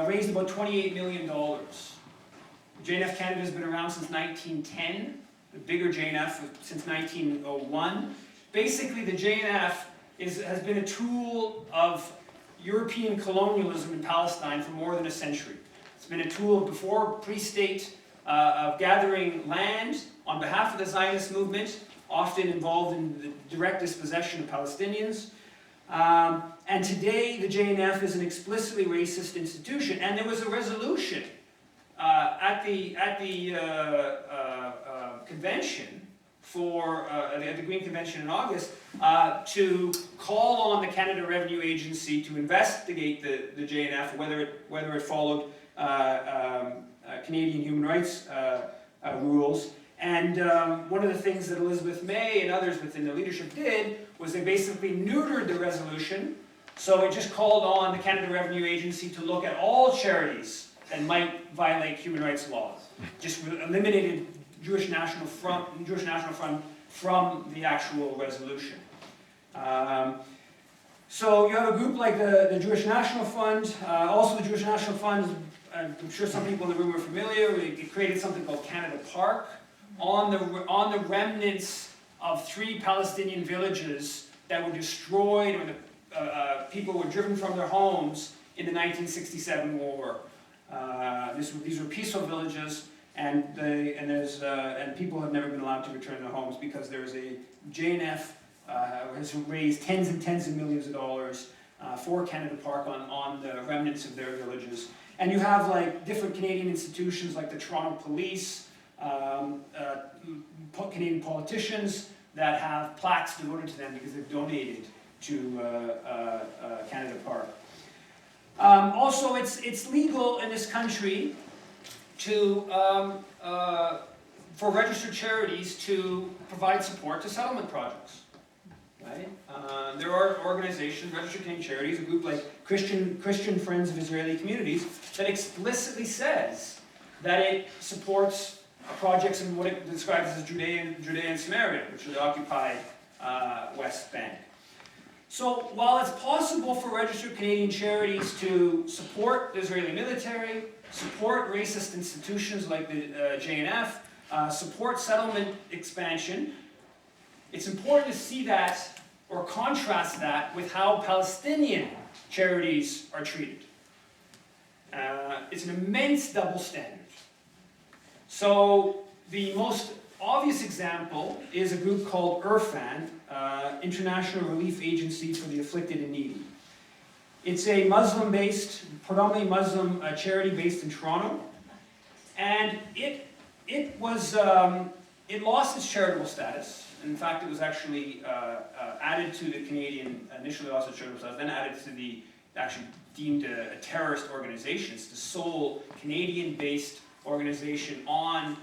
raised about $28 million. JNF Canada has been around since 1910, the bigger JNF since 1901. Basically, the JNF has been a tool of European colonialism in Palestine for more than a century. It's been a tool before pre-state of gathering land on behalf of the Zionist movement, often involved in the direct dispossession of Palestinians. And today, the JNF is an explicitly racist institution, and there was a resolution at the convention at the Green Convention in August to call on the Canada Revenue Agency to investigate the JNF, whether it followed Canadian human rights rules. And one of the things that Elizabeth May and others within the leadership did was they basically neutered the resolution. So it just called on the Canada Revenue Agency to look at all charities that might violate human rights laws. Just eliminated Jewish National Fund from the actual resolution. So you have a group like the Jewish National Fund. Also the Jewish National Fund, I'm sure some people in the room are familiar, it created something called Canada Park on the remnants of 3 Palestinian villages that were destroyed, or people were driven from their homes in the 1967 war. These were peaceful villages, and people have never been allowed to return to their homes because there's a JNF has raised tens and tens of millions of dollars for Canada Park on the remnants of their villages. And you have like different Canadian institutions like the Toronto Police, Canadian politicians that have plaques devoted to them because they've donated to Canada Park. Also, it's legal in this country for registered charities to provide support to settlement projects. Right? There are organizations, registered Canadian charities, a group like Christian Friends of Israeli Communities, that explicitly says that it supports projects in what it describes as Judea and Samaria, which are the occupied West Bank. So while it's possible for registered Canadian charities to support the Israeli military, support racist institutions like the JNF, support settlement expansion, it's important to see that, or contrast that, with how Palestinian charities are treated. It's an immense double standard. So the most obvious example is a group called IRFAN, International Relief Agency for the Afflicted and Needy. It's a Muslim-based, predominantly Muslim charity based in Toronto, and it it lost its charitable status. In fact, it was actually added to the Canadian, initially lost its charitable status, then added to the, actually deemed a terrorist organization. It's the sole Canadian-based organization on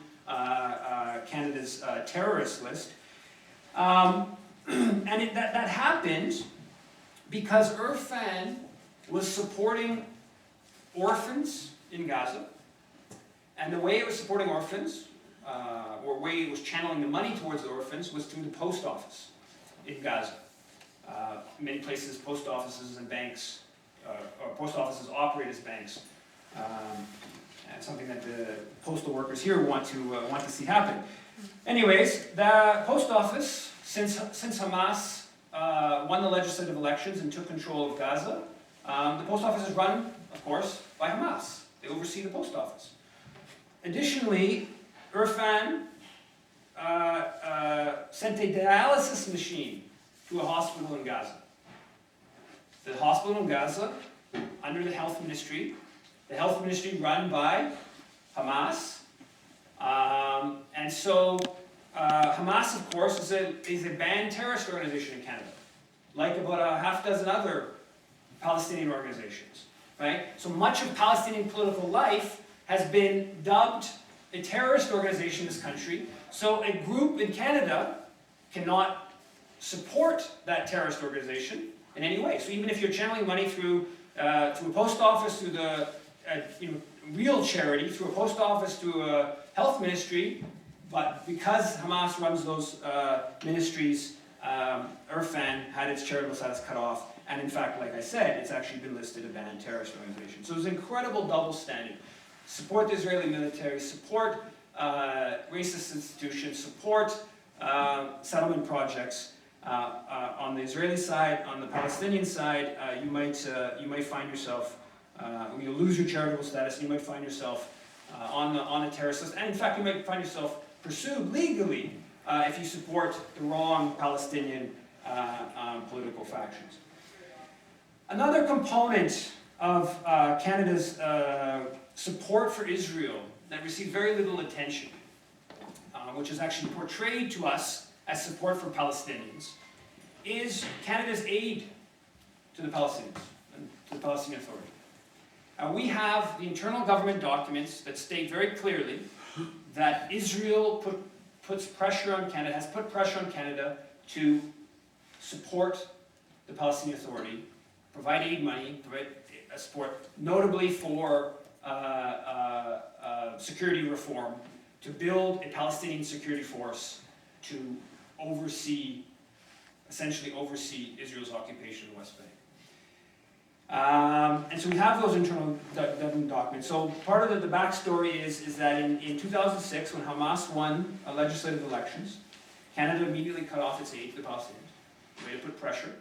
Canada's terrorist list. And that happened because Irfan was supporting orphans in Gaza. And the way it was supporting orphans, or way it was channeling the money towards the orphans, was through the post office in Gaza. Many places, post offices and banks, or post offices operate as banks. And something that the postal workers here want to see happen. Anyways, the post office, since Hamas won the legislative elections and took control of Gaza, the post office is run, of course, by Hamas. They oversee the post office. Additionally, Irfan sent a dialysis machine to a hospital in Gaza. The hospital in Gaza, under the health ministry run by Hamas. And so Hamas, of course, is a banned terrorist organization in Canada, like about a half dozen other Palestinian organizations, right? So much of Palestinian political life has been dubbed a terrorist organization in this country, so a group in Canada cannot support that terrorist organization in any way. So even if you're channeling money through a post office, through the real charity, through a post office, through a health ministry, but because Hamas runs those ministries, Irfan had its charitable status cut off, and in fact, like I said, it's actually been listed a banned terrorist organization. So there's incredible double standing. Support the Israeli military, support racist institutions, support settlement projects. On the Israeli side, on the Palestinian side, you might find yourself, you'll lose your charitable status, you might find yourself on a terrorist list, and in fact you might find yourself pursued legally if you support the wrong Palestinian political factions. Another component of Canada's support for Israel that received very little attention, which is actually portrayed to us as support for Palestinians, is Canada's aid to the Palestinians and to the Palestinian Authority. We have the internal government documents that state very clearly that Israel puts pressure on Canada, has put pressure on Canada to support the Palestinian Authority, provide aid money, provide support, notably for security reform, to build a Palestinian security force to essentially oversee Israel's occupation of the West Bank. And so we have those internal government documents. So part of the backstory is that in 2006, when Hamas won legislative elections, Canada immediately cut off its aid to the Palestinians, a way to put pressure.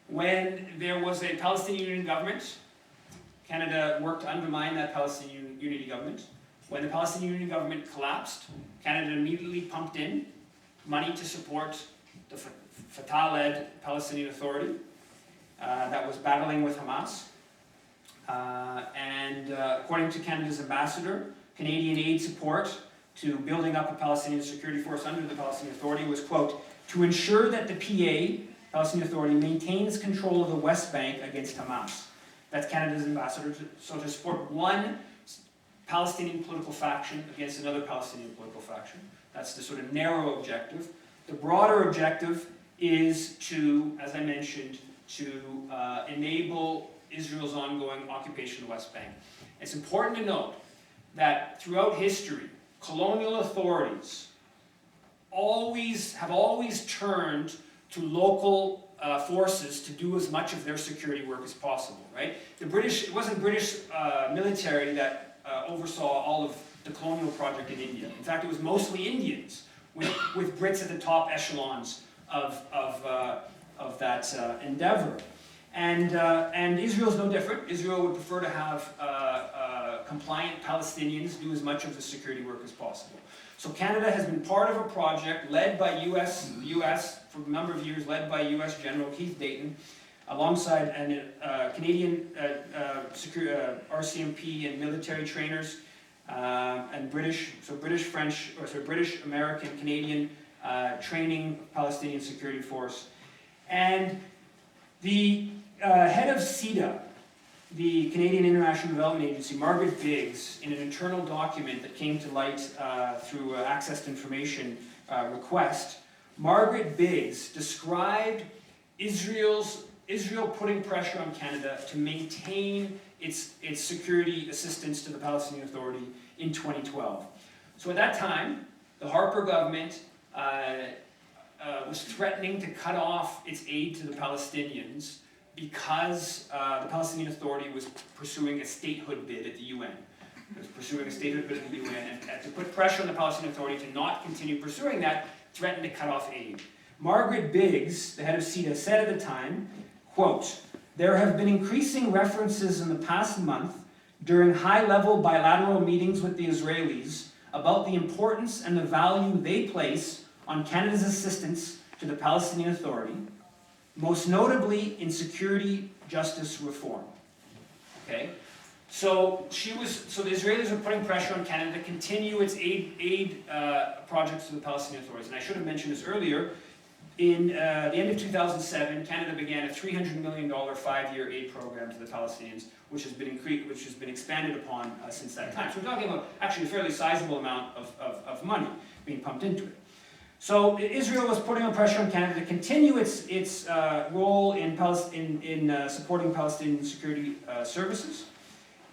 When there was a Palestinian unity government, Canada worked to undermine that Palestinian unity government. When the Palestinian unity government collapsed, Canada immediately pumped in money to support the Fatah-led Palestinian Authority that was battling with Hamas. According to Canada's ambassador, Canadian aid support to building up a Palestinian security force under the Palestinian Authority was, quote, to ensure that the PA, Palestinian Authority, maintains control of the West Bank against Hamas. That's Canada's ambassador. So to support one Palestinian political faction against another Palestinian political faction. That's the sort of narrow objective. The broader objective is to, as I mentioned, to enable Israel's ongoing occupation of the West Bank. It's important to note that throughout history, colonial authorities have always turned to local forces to do as much of their security work as possible, right? It wasn't British military that oversaw all of the colonial project in India. In fact, it was mostly Indians, with Brits at the top echelons of that endeavor. And Israel's no different. Israel would prefer to have compliant Palestinians do as much of the security work as possible. So Canada has been part of a project led by US for a number of years, led by US General Keith Dayton, alongside Canadian RCMP and military trainers, and British, French, British, American, Canadian training Palestinian security force. And the head of CEDA, the Canadian International Development Agency, Margaret Biggs, in an internal document that came to light through access to information request, Margaret Biggs described Israel putting pressure on Canada to maintain its security assistance to the Palestinian Authority in 2012. So at that time, the Harper government was threatening to cut off its aid to the Palestinians because the Palestinian Authority was pursuing a statehood bid at the UN. It was pursuing a statehood bid at the UN, and to put pressure on the Palestinian Authority to not continue pursuing that, threatened to cut off aid. Margaret Biggs, the head of CEDA, said at the time, quote, "There have been increasing references in the past month during high-level bilateral meetings with the Israelis about the importance and the value they place on Canada's assistance to the Palestinian Authority, most notably in security justice reform." Okay? So the Israelis were putting pressure on Canada to continue its aid projects to the Palestinian authorities. And I should have mentioned this earlier. In the end of 2007, Canada began a $300 million 5-year aid program to the Palestinians, which has been expanded upon since that time. So we're talking about actually a fairly sizable amount of money being pumped into it. So Israel was putting on pressure on Canada to continue its role in supporting Palestinian security services,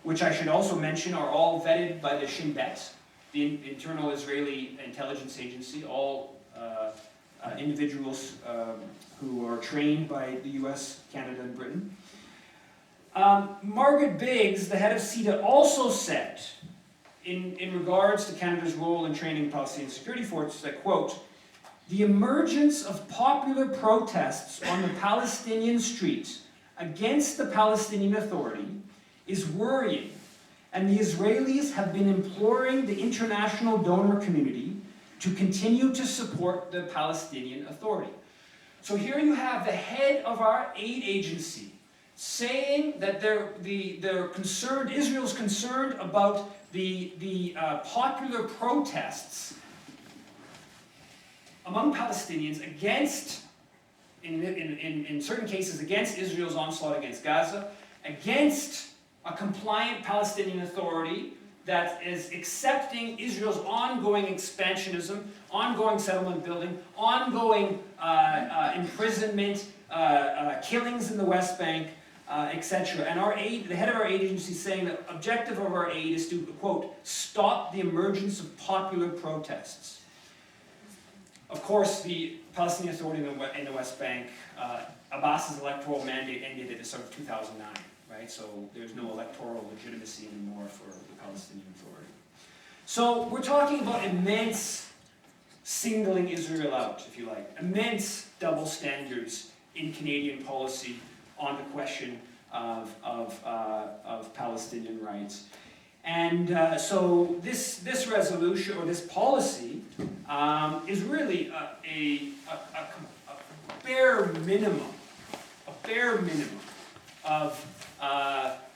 which I should also mention are all vetted by the Shin Bet, the internal Israeli intelligence agency, all individuals who are trained by the US, Canada, and Britain. Margaret Biggs, the head of CEDA, also said, in regards to Canada's role in training Palestinian security forces, that, quote, "The emergence of popular protests on the Palestinian streets against the Palestinian Authority is worrying, and the Israelis have been imploring the international donor community to continue to support the Palestinian Authority." So here you have the head of our aid agency saying that they're concerned, Israel's concerned about the popular protests among Palestinians against, in certain cases, against Israel's onslaught against Gaza, against a compliant Palestinian Authority that is accepting Israel's ongoing expansionism, ongoing settlement building, ongoing imprisonment, killings in the West Bank, etc. And the head of our aid agency is saying that the objective of our aid is to, quote, "stop the emergence of popular protests." Of course, the Palestinian Authority in the West Bank, Abbas's electoral mandate ended at the sort of 2009. Right? So there's no electoral legitimacy anymore for the Palestinian Authority. So we're talking about immense singling Israel out, if you like, immense double standards in Canadian policy on the question of Palestinian rights. And so this resolution, or this policy, is really a bare minimum of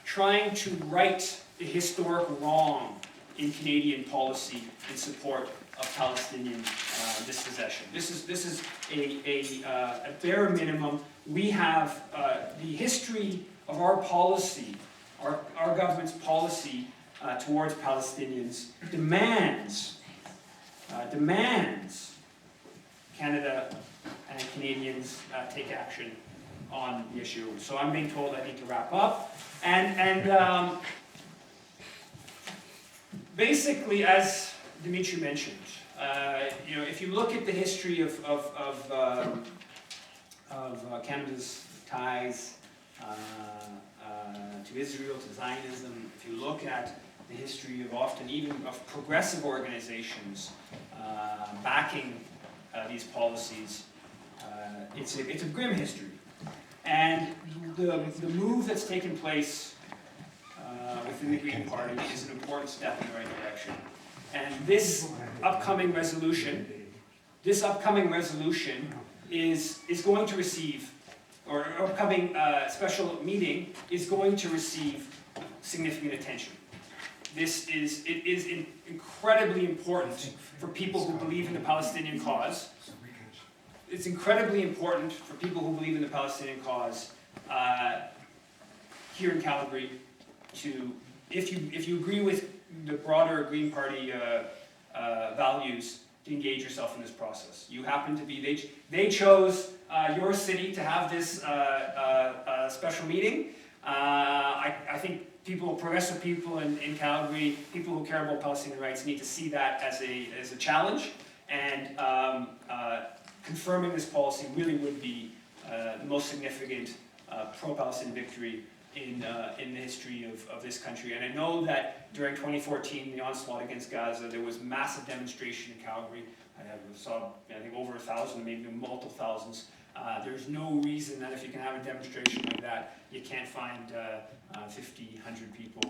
trying to right the historic wrong in Canadian policy in support of Palestinian dispossession. This is a bare minimum. We have the history of our policy, our government's policy towards Palestinians demands Canada and Canadians take action on the issue. So I'm being told I need to wrap up. And basically, as Dimitri mentioned, if you look at the history of Canada's ties to Israel, to Zionism, if you look at the history of often even of progressive organizations backing these policies, it's a grim history. And the move that's taken place within the Green Party is an important step in the right direction. And this upcoming resolution is going to receive, or upcoming special meeting is going to receive significant attention. it is incredibly important for people who believe in the Palestinian cause. It's incredibly important for people who believe in the Palestinian cause here in Calgary to, if you agree with the broader Green Party values, to engage yourself in this process. You happen to be, they chose your city to have this special meeting. I think progressive people in Calgary, people who care about Palestinian rights, need to see that as a challenge, and confirming this policy really would be the most significant pro-Palestinian victory in the history of this country. And I know that during 2014, the onslaught against Gaza, there was massive demonstration in Calgary. I saw, I think, over 1,000, maybe multiple thousands. There's no reason that if you can have a demonstration like that, you can't find 50, 100 people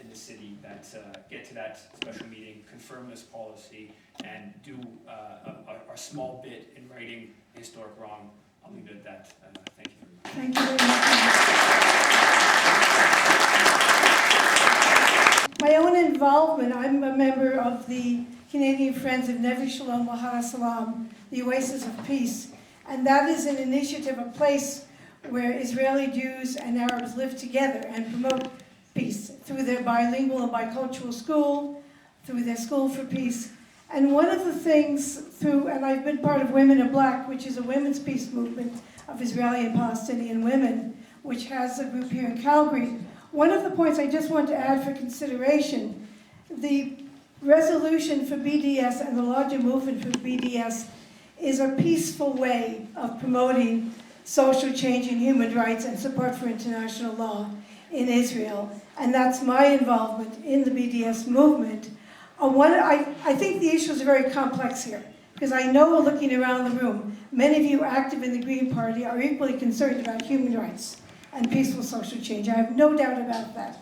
in the city that get to that special meeting, confirm this policy, and do a small bit in righting historic wrong. I'll leave it at that. Thank you. Thank you very much. My own involvement, I'm a member of the Canadian Friends of Nevi Shalom Wahara Salam, the Oasis of Peace, and that is an initiative, a place where Israeli Jews and Arabs live together and promote peace through their bilingual and bicultural school, through their School for Peace. And one of the things and I've been part of Women in Black, which is a women's peace movement of Israeli and Palestinian women, which has a group here in Calgary. One of the points I just want to add for consideration, the resolution for BDS and the larger movement for BDS is a peaceful way of promoting social change and human rights and support for international law in Israel. And that's my involvement in the BDS movement. I think the issues are very complex here, because I know, looking around the room, many of you active in the Green Party are equally concerned about human rights and peaceful social change. I have no doubt about that.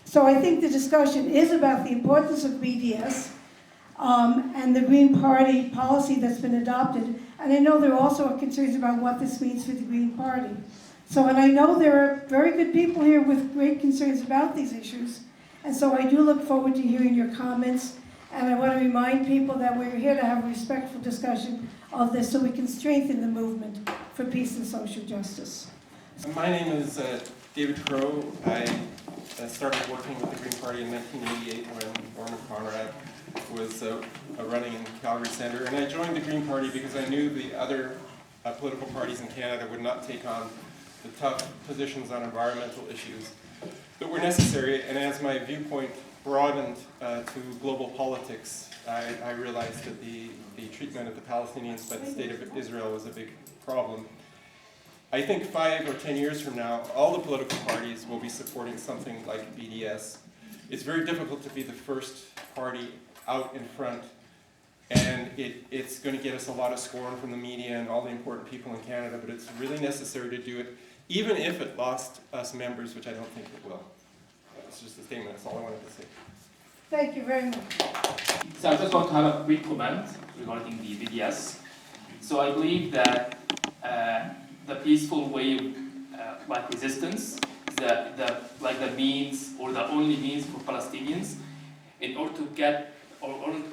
So I think the discussion is about the importance of BDS and the Green Party policy that's been adopted. And I know there also are concerns about what this means for the Green Party. So, and I know there are very good people here with great concerns about these issues. And so I do look forward to hearing your comments. And I want to remind people that we're here to have a respectful discussion of this so we can strengthen the movement for peace and social justice. My name is David Crow. I started working with the Green Party in 1988 when Norman Conrad was running in Calgary Centre. And I joined the Green Party because I knew the other political parties in Canada would not take on the tough positions on environmental issues that were necessary. And as my viewpoint broadened to global politics, I realized that the treatment of the Palestinians by the State of Israel was a big problem. I think 5 or 10 years from now, all the political parties will be supporting something like BDS. It's very difficult to be the first party out in front, and it's going to get us a lot of scorn from the media and all the important people in Canada, but it's really necessary to do it, even if it lost us members, which I don't think it will. It's just a statement, that's all I wanted to say. Thank you very much. So I just want to have a quick comment regarding the BDS. So I believe that the peaceful way of like resistance, the means or the only means for Palestinians in order to get or in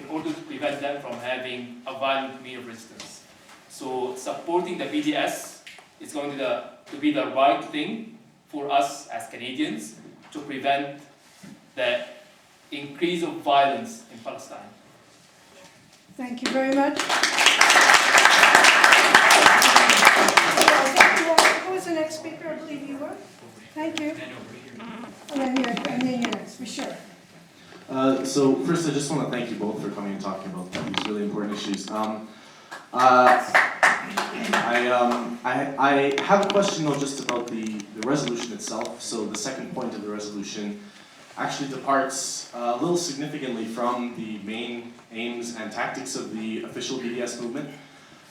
order to prevent them from having a violent mean of resistance. So supporting the BDS is going to be the right thing for us as Canadians to prevent the increase of violence in Palestine. Thank you very much. Who was the next speaker? I believe you were. Thank you. And then you're next, for sure. So first, I just want to thank you both for coming and talking about these really important issues. I have a question though just about the resolution itself. So the second point of the resolution actually departs a little significantly from the main aims and tactics of the official BDS movement.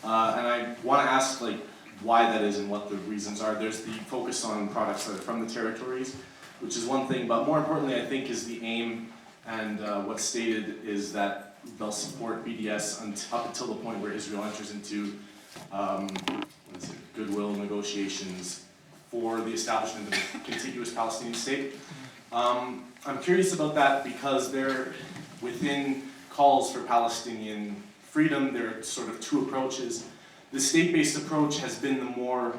And I want to ask why that is and what the reasons are. There's the focus on products that are from the territories, which is one thing, but more importantly I think is the aim, and what's stated is that they'll support BDS up until the point where Israel enters into goodwill negotiations for the establishment of a contiguous Palestinian state. I'm curious about that because they're within calls for Palestinian freedom. There are sort of two approaches. The state-based approach has been the more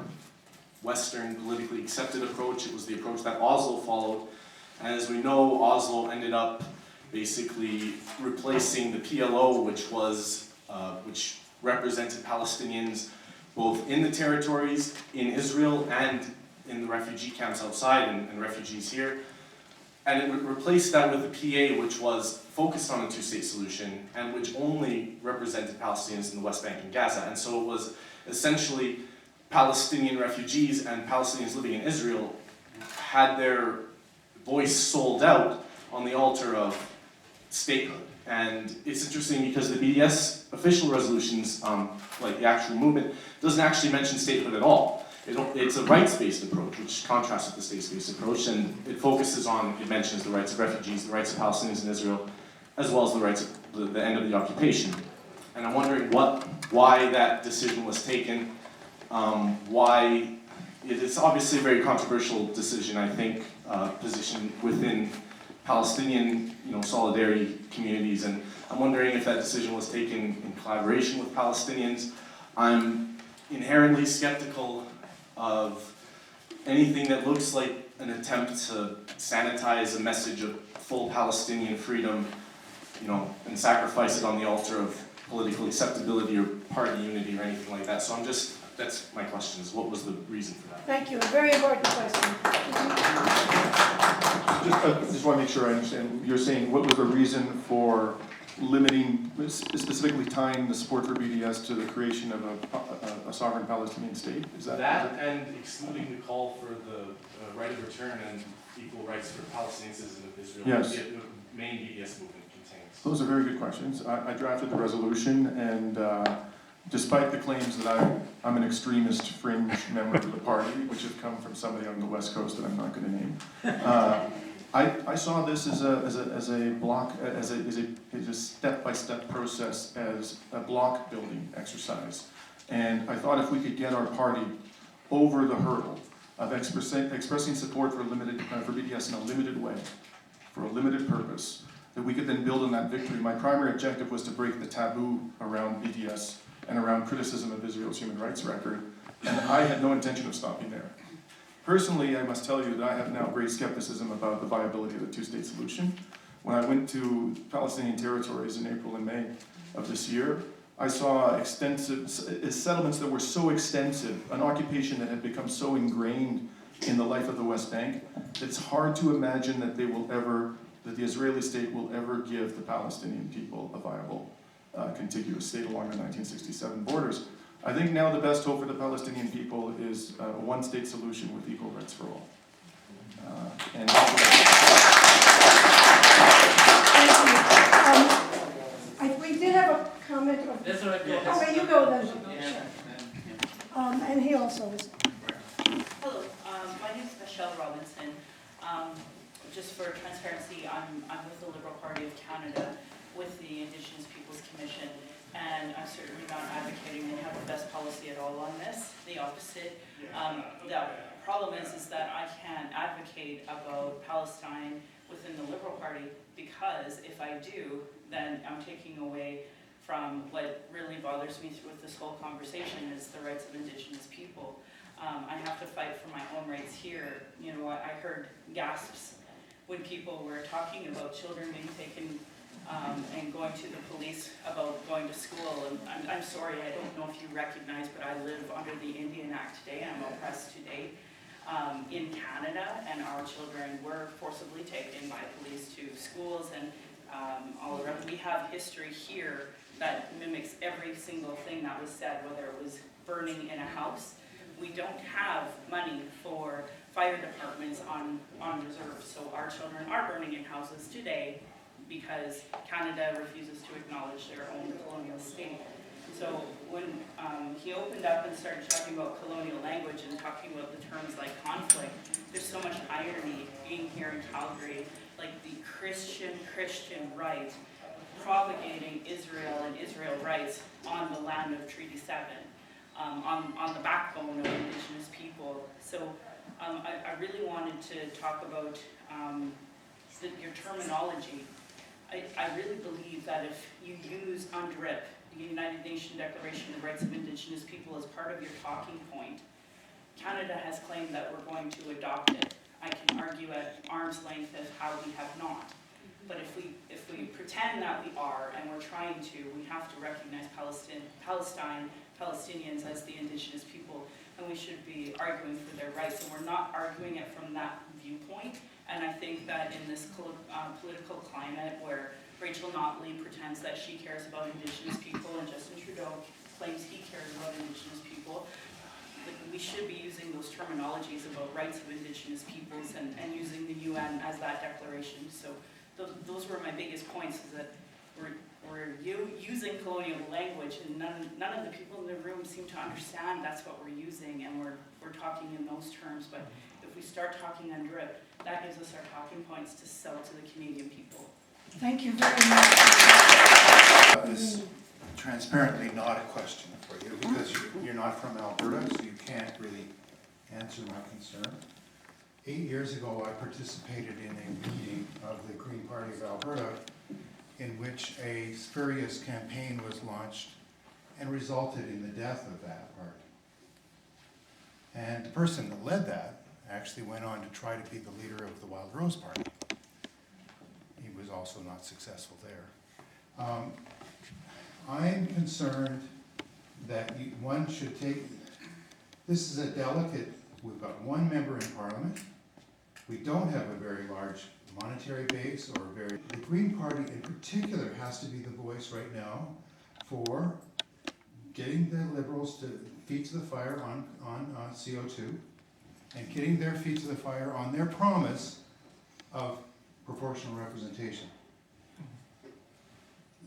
Western, politically accepted approach. It was the approach that Oslo followed. And as we know, Oslo ended up basically replacing the PLO, which represented Palestinians both in the territories, in Israel, and in the refugee camps outside, and refugees here. And it replaced that with the PA, which was focused on a two-state solution, and which only represented Palestinians in the West Bank and Gaza. And so it was essentially Palestinian refugees and Palestinians living in Israel had their voice sold out on the altar of statehood. And it's interesting because the BDS official resolutions, like the actual movement, doesn't actually mention statehood at all. It's a rights-based approach, which contrasts with the state-based approach, and it focuses on, it mentions the rights of refugees, the rights of Palestinians in Israel, as well as the rights of the end of the occupation. And I'm wondering why that decision was taken, it's obviously a very controversial decision, I think, position within Palestinian, solidarity communities, and I'm wondering if that decision was taken in collaboration with Palestinians. I'm inherently skeptical of anything that looks like an attempt to sanitize a message of full Palestinian freedom, and sacrifice it on the altar of political acceptability or party unity or anything like that. So that's my question, is what was the reason for that? Thank you, a very important question. Just want to make sure I understand. You're saying what was the reason for limiting, specifically tying the support for BDS to the creation of a sovereign Palestinian state? Is that and excluding the call for the right of return and equal rights for Palestinian citizens of Israel? Yes. The main BDS movement contains. Those are very good questions. I drafted the resolution, and despite the claims that I'm an extremist fringe member of the party, which have come from somebody on the West Coast that I'm not going to name, I saw this as a block, as a step-by-step process, as a block building exercise. And I thought if we could get our party over the hurdle of expressing support for BDS in a limited way, for a limited purpose, that we could then build on that victory. My primary objective was to break the taboo around BDS and around criticism of Israel's human rights record, and I had no intention of stopping there. Personally, I must tell you that I have now great skepticism about the viability of the two-state solution. When I went to Palestinian territories in April and May of this year, I saw extensive settlements that were so extensive, an occupation that had become so ingrained in the life of the West Bank, that it's hard to imagine that that the Israeli state will ever give the Palestinian people a viable contiguous state along the 1967 borders. I think now the best hope for the Palestinian people is a one-state solution with equal rights for all. And We did have a comment of... That's all right. Okay, you go then. Yeah. And he also was... Hello, my name is Michelle Robinson. Just for transparency, I'm with the Liberal Party of Canada, with the Indigenous Peoples Commission, and I'm certainly not advocating they have the best policy at all on this, the opposite. The problem is that I can't advocate about Palestine within the Liberal Party, because if I do, then I'm taking away from what really bothers me with this whole conversation is the rights of Indigenous people. I have to fight for my own rights here. I heard gasps when people were talking about children being taken and going to the police about going to school. And I'm sorry, I don't know if you recognize, but I live under the Indian Act today, and I'm oppressed today in Canada, and our children were forcibly taken by police to schools and all around. We have history here that mimics every single thing that was said, whether it was burning in a house. We don't have money for fire departments on reserve, so our children are burning in houses today because Canada refuses to acknowledge their own colonial state. So when he opened up and started talking about colonial language and talking about the terms like conflict, there's so much irony being here in Calgary, like the Christian right propagating Israel and Israel rights on the land of Treaty 7, on the backbone of Indigenous people. So I really wanted to talk about your terminology. I really believe that if you use UNDRIP, the United Nations Declaration of the Rights of Indigenous People, as part of your talking point, Canada has claimed that we're going to adopt it. I can argue at arm's length as how we have not. But if we pretend that we are, and we're trying to, we have to recognize Palestinians as the indigenous people, and we should be arguing for their rights. And we're not arguing it from that viewpoint. And I think that in this political climate where Rachel Notley pretends that she cares about indigenous people and Justin Trudeau claims he cares about indigenous people, we should be using those terminologies about rights of indigenous peoples and using the UN as that declaration. So those were my biggest points, is that we're using colonial language, and none of the people in the room seem to understand that's what we're using, and we're talking in those terms. But if we start talking UNDRIP, that gives us our talking points to sell to the Canadian people. Thank you very much. That is transparently not a question for you, because you're not from Alberta, so you can't really answer my concern. 8 years ago, I participated in a meeting of the Green Party of Alberta in which a spurious campaign was launched and resulted in the death of that party. And the person that led that actually went on to try to be the leader of the Wild Rose Party. He was also not successful there. I'm concerned that one should take, this is a delicate, we've got one member in Parliament, we don't have a very large monetary base or the Green Party in particular has to be the voice right now for getting the Liberals to feet to the fire on CO2 and getting their feet to the fire on their promise of proportional representation.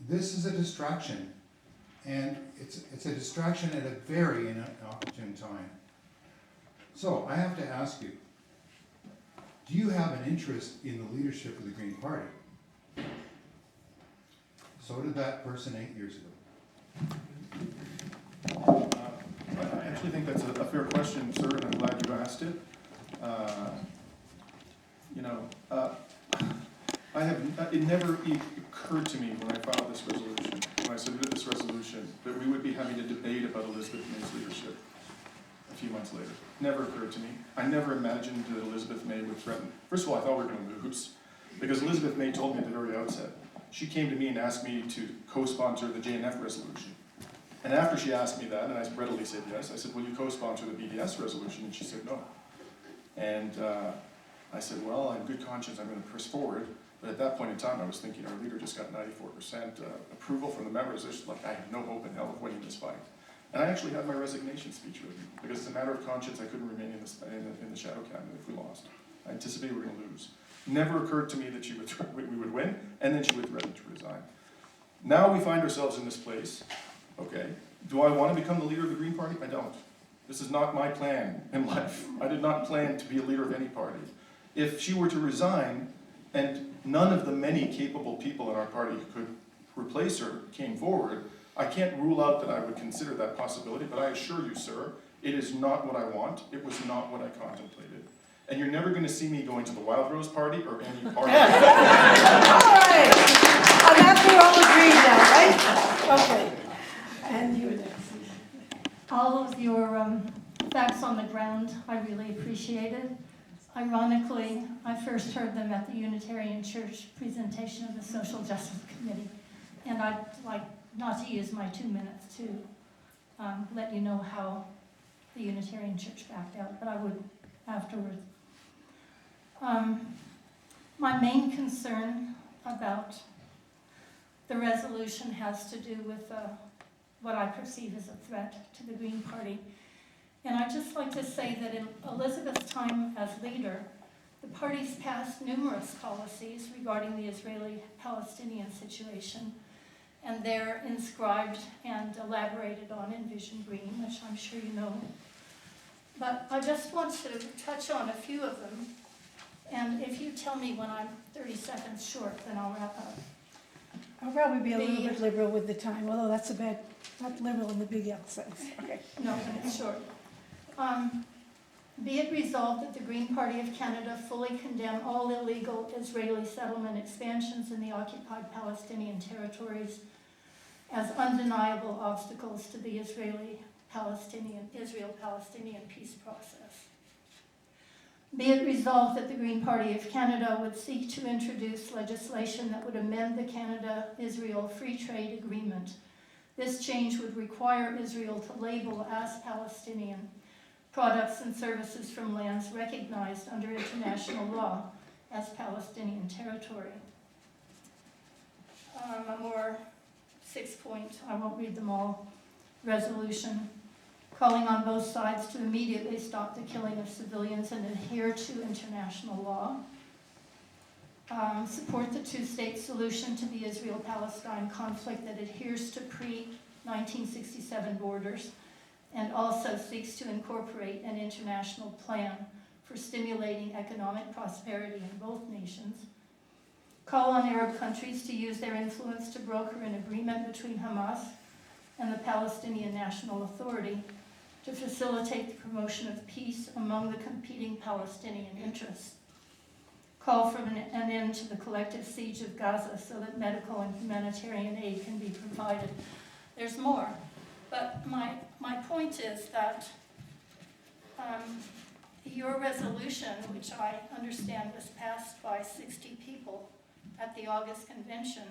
This is a distraction, and it's a distraction at a very inopportune time. So I have to ask you, do you have an interest in the leadership of the Green Party? So did that person 8 years ago. I actually think that's a fair question, sir, and I'm glad you asked it. It never occurred to me when I filed this resolution, when I submitted this resolution, that we would be having a debate about Elizabeth May's leadership a few months later. Never occurred to me. I never imagined that Elizabeth May would threaten. First of all, I thought we were going to lose, because Elizabeth May told me at the very outset. She came to me and asked me to co-sponsor the JNF resolution. And after she asked me that, and I readily said yes, I said, will you co-sponsor the BDS resolution? And she said no. And I said, well, in good conscience, I'm going to press forward. But at that point in time, I was thinking our leader just got 94% approval from the members. There's like, I have no hope in hell of winning this fight. And I actually had my resignation speech written, because as a matter of conscience, I couldn't remain in the shadow cabinet if we lost. I anticipated we were going to lose. Never occurred to me that we would win, and then she would threaten to resign. Now we find ourselves in this place. Okay, do I want to become the leader of the Green Party? I don't. This is not my plan in life. I did not plan to be a leader of any party. If she were to resign, and none of the many capable people in our party who could replace her came forward, I can't rule out that I would consider that possibility, but I assure you, sir, it is not what I want. It was not what I contemplated. And you're never going to see me going to the Wild Rose Party or any party. All right. On that we're all agreed now, right? Okay. And you next. All of your facts on the ground, I really appreciated. Ironically, I first heard them at the Unitarian Church presentation of the Social Justice Committee. And I'd like not to use my 2 minutes to let you know how the Unitarian Church backed out, but I would afterwards. My main concern about the resolution has to do with what I perceive as a threat to the Green Party. And I'd just like to say that in Elizabeth's time as leader, the party's passed numerous policies regarding the Israeli-Palestinian situation, and they're inscribed and elaborated on in Vision Green, which I'm sure you know. But I just want to touch on a few of them, and if you tell me when I'm 30 seconds short, then I'll wrap up. I'll probably be a little bit liberal with the time, although that's a bad, not liberal in the big L sense. Okay. No, but it's short. Be it resolved that the Green Party of Canada fully condemn all illegal Israeli settlement expansions in the occupied Palestinian territories as undeniable obstacles to the Israel-Palestinian peace process. Be it resolved that the Green Party of Canada would seek to introduce legislation that would amend the Canada-Israel Free Trade Agreement. This change would require Israel to label as Palestinian products and services from lands recognized under international law as Palestinian territory. A more 6-point, I won't read them all, resolution calling on both sides to immediately stop the killing of civilians and adhere to international law. Support the two-state solution to the Israel-Palestine conflict that adheres to pre-1967 borders and also seeks to incorporate an international plan for stimulating economic prosperity in both nations. Call on Arab countries to use their influence to broker an agreement between Hamas and the Palestinian National Authority to facilitate the promotion of peace among the competing Palestinian interests. Call for an end to the collective siege of Gaza so that medical and humanitarian aid can be provided. There's more, but my point is that your resolution, which I understand was passed by 60 people at the August convention,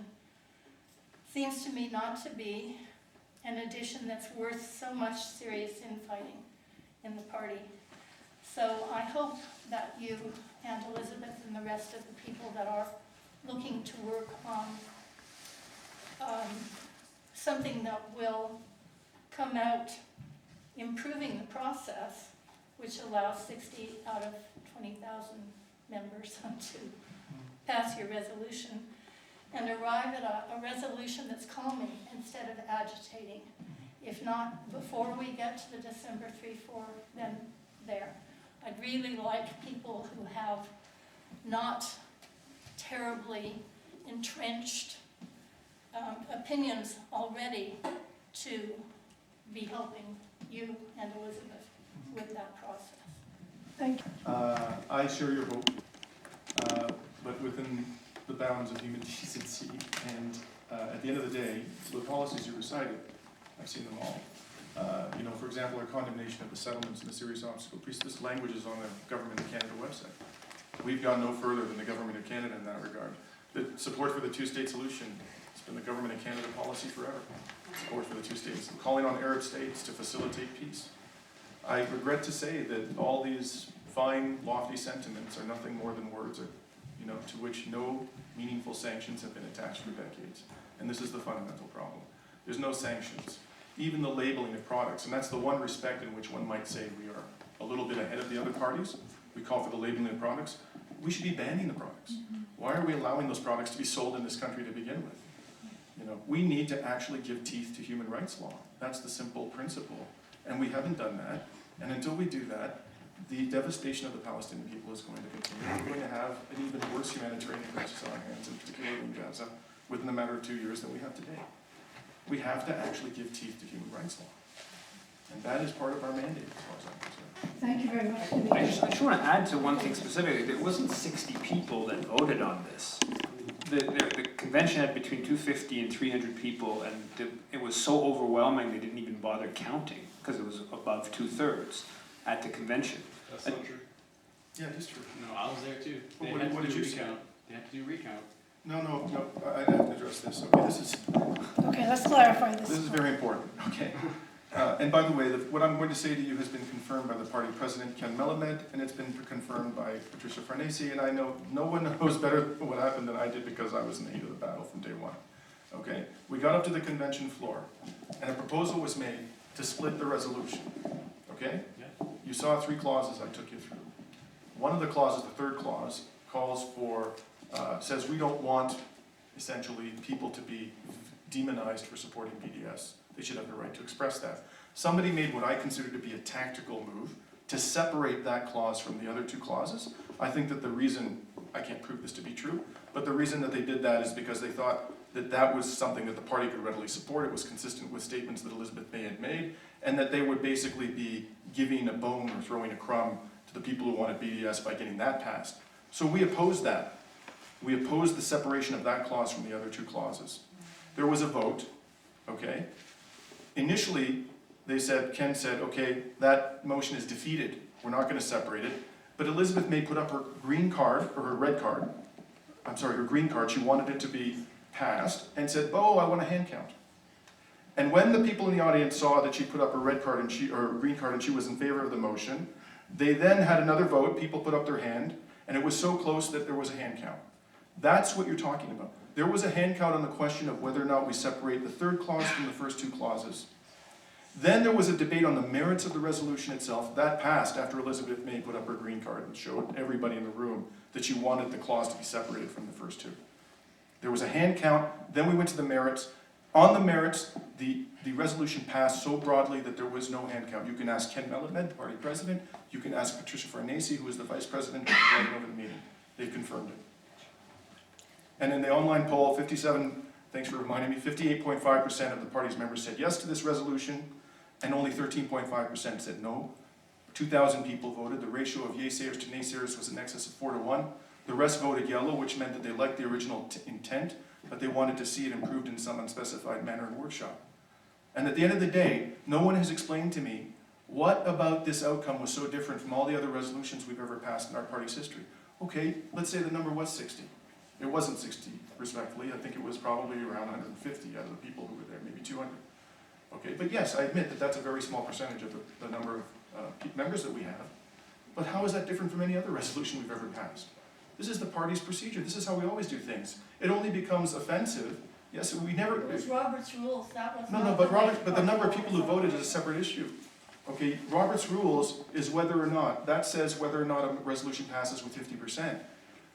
seems to me not to be an addition that's worth so much serious infighting in the party. So I hope that you and Elizabeth and the rest of the people that are looking to work on something that will come out improving the process, which allows 60 out of 20,000 members to pass your resolution, and arrive at a resolution that's calming instead of agitating. If not, before we get to the December 3-4, then there. I'd really like people who have not terribly entrenched opinions already to be helping you and Elizabeth with that process. Thank you. I share your hope, but within the bounds of human decency. And at the end of the day, the policies you recited, I've seen them all. For example, our condemnation of the settlements and the serious obstacle piece, this language is on the Government of Canada website. We've gone no further than the Government of Canada in that regard. The support for the two-state solution, it's been the Government of Canada policy forever. Support for the two states, calling on Arab states to facilitate peace. I regret to say that all these fine, lofty sentiments are nothing more than words, to which no meaningful sanctions have been attached for decades. And this is the fundamental problem. There's no sanctions. Even the labeling of products, and that's the one respect in which one might say we are a little bit ahead of the other parties. We call for the labeling of products. We should be banning the products. Why are we allowing those products to be sold in this country to begin with? We need to actually give teeth to human rights law. That's the simple principle. And we haven't done that. And until we do that, the devastation of the Palestinian people is going to continue. We're going to have an even worse humanitarian crisis on our hands, in particular in Gaza, within a matter of 2 years than we have today. We have to actually give teeth to human rights law. And that is part of our mandate, as far as I'm concerned. Thank you very much. I just want to add to one thing specifically. There wasn't 60 people that voted on this. The convention had between 250 and 300 people, and it was so overwhelming they didn't even bother counting because it was above 2/3 at the convention. That's not true. Yeah, it is true. No, I was there too. Well, what did you say? They had to do recount. No, I have to address this. Okay, Okay, let's clarify this. this is very important. Okay. And by the way, what I'm going to say to you has been confirmed by the party president, Ken Melamed, and it's been confirmed by Patricia Farnese, and I know no one knows better what happened than I did because I was in the heat of the battle from day one. Okay? We got up to the convention floor, and a proposal was made to split the resolution. Okay? Yeah. You saw 3 clauses I took you through. One of the clauses, the third clause, calls for, says we don't want, essentially, people to be demonized for supporting BDS. They should have the right to express that. Somebody made what I consider to be a tactical move to separate that clause from the other 2 clauses. I think that the reason, I can't prove this to be true, but the reason that they did that is because they thought that that was something that the party could readily support. It was consistent with statements that Elizabeth May had made, and that they would basically be giving a bone or throwing a crumb to the people who wanted BDS by getting that passed. So we opposed that. We opposed the separation of that clause from the other two clauses. There was a vote, okay? Initially, Ken said, okay, that motion is defeated. We're not gonna separate it. But Elizabeth May put up her green card, or her red card, I'm sorry, her green card, she wanted it to be passed, and said, oh, I want a hand count. And when the people in the audience saw that she put up her red card and or green card and she was in favor of the motion, they then had another vote, people put up their hand, and it was so close that there was a hand count. That's what you're talking about. There was a hand count on the question of whether or not we separate the third clause from the first two clauses. Then there was a debate on the merits of the resolution itself. That passed after Elizabeth May put up her green card and showed everybody in the room that she wanted the clause to be separated from the first two. There was a hand count, then we went to the merits. On the merits, the resolution passed so broadly that there was no hand count. You can ask Ken Melamed, the party president. You can ask Patricia Farnese, who is the vice president, who presided over the meeting. They confirmed it. And in the online poll, thanks for reminding me, 58.5% of the party's members said yes to this resolution, and only 13.5% said no. 2,000 people voted. The ratio of yay-sayers to naysayers was in excess of 4-1. The rest voted yellow, which meant that they liked the original intent, but they wanted to see it improved in some unspecified manner in workshop. And at the end of the day, no one has explained to me what about this outcome was so different from all the other resolutions we've ever passed in our party's history. Okay, let's say the number was 60. It wasn't 60, respectfully. I think it was probably around 150 out of the people who were there, maybe 200. Okay, but yes, I admit that that's a very small percentage of the number of members that we have. But how is that different from any other resolution we've ever passed? This is the party's procedure. This is how we always do things. It only becomes offensive. Yes, we never. It was Robert's rules, that was No, not but the number of people who voted is a separate issue. Okay, Robert's rules is whether or not, that says whether or not a resolution passes with 50%.